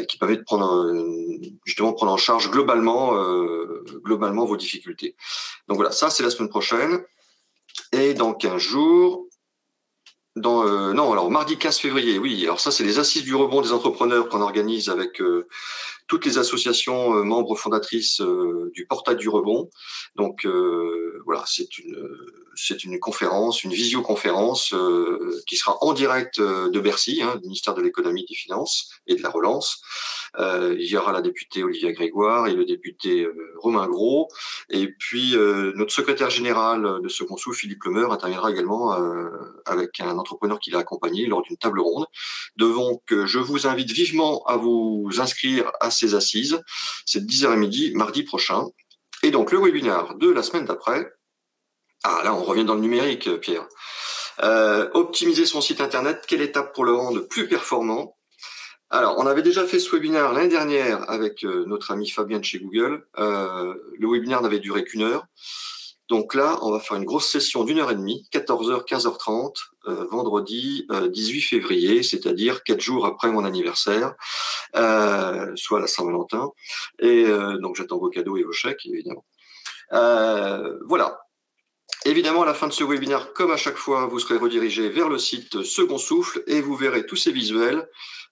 qui permet de prendre en charge globalement vos difficultés. Donc voilà, ça c'est la semaine prochaine. Et dans 15 jours, mardi 15 février, oui, alors ça c'est les assises du rebond des entrepreneurs qu'on organise avec toutes les associations membres fondatrices du portail du rebond. Donc voilà, c'est une conférence, une visioconférence qui sera en direct de Bercy, hein, du ministère de l'économie, des finances et de la relance. Il y aura la députée Olivia Grégoire et le député Romain Gros. Et puis notre secrétaire général de Second Souffle, Philippe Lemeur, interviendra également avec un entrepreneur qui l'a accompagné lors d'une table ronde. Donc je vous invite vivement à vous inscrire à ces assises. C'est de 10h30 mardi prochain. Et donc le webinaire de la semaine d'après. Ah là, on revient dans le numérique, Pierre. Optimiser son site internet, quelle étape pour le rendre plus performant? Alors, on avait déjà fait ce webinaire l'année dernière avec notre ami Fabien de chez Google. Le webinaire n'avait duré qu'1 heure. Donc là, on va faire une grosse session d'1h30, 14h, 15h30, vendredi 18 février, c'est-à-dire 4 jours après mon anniversaire, soit la Saint-Valentin. Et donc, j'attends vos cadeaux et vos chèques, évidemment. Voilà. Évidemment, à la fin de ce webinaire, comme à chaque fois, vous serez redirigé vers le site Second Souffle et vous verrez tous ces visuels,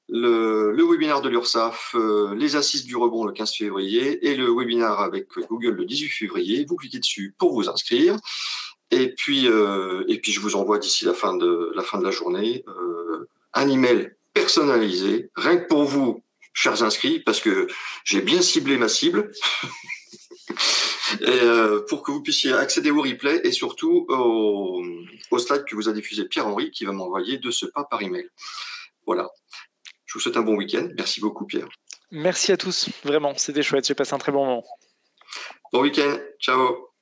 le webinaire de l'URSSAF, les assises du rebond le 15 février et le webinaire avec Google le 18 février. Vous cliquez dessus pour vous inscrire. Et puis je vous envoie d'ici la fin de la journée un email personnalisé, rien que pour vous, chers inscrits, parce que j'ai bien ciblé ma cible. Et pour que vous puissiez accéder au replay et surtout au slide que vous a diffusé Pierre-Henri qui va m'envoyer de ce pas par email. Voilà. Je vous souhaite un bon week-end. Merci beaucoup, Pierre. Merci à tous. Vraiment, c'était chouette. J'ai passé un très bon moment. Bon week-end. Ciao.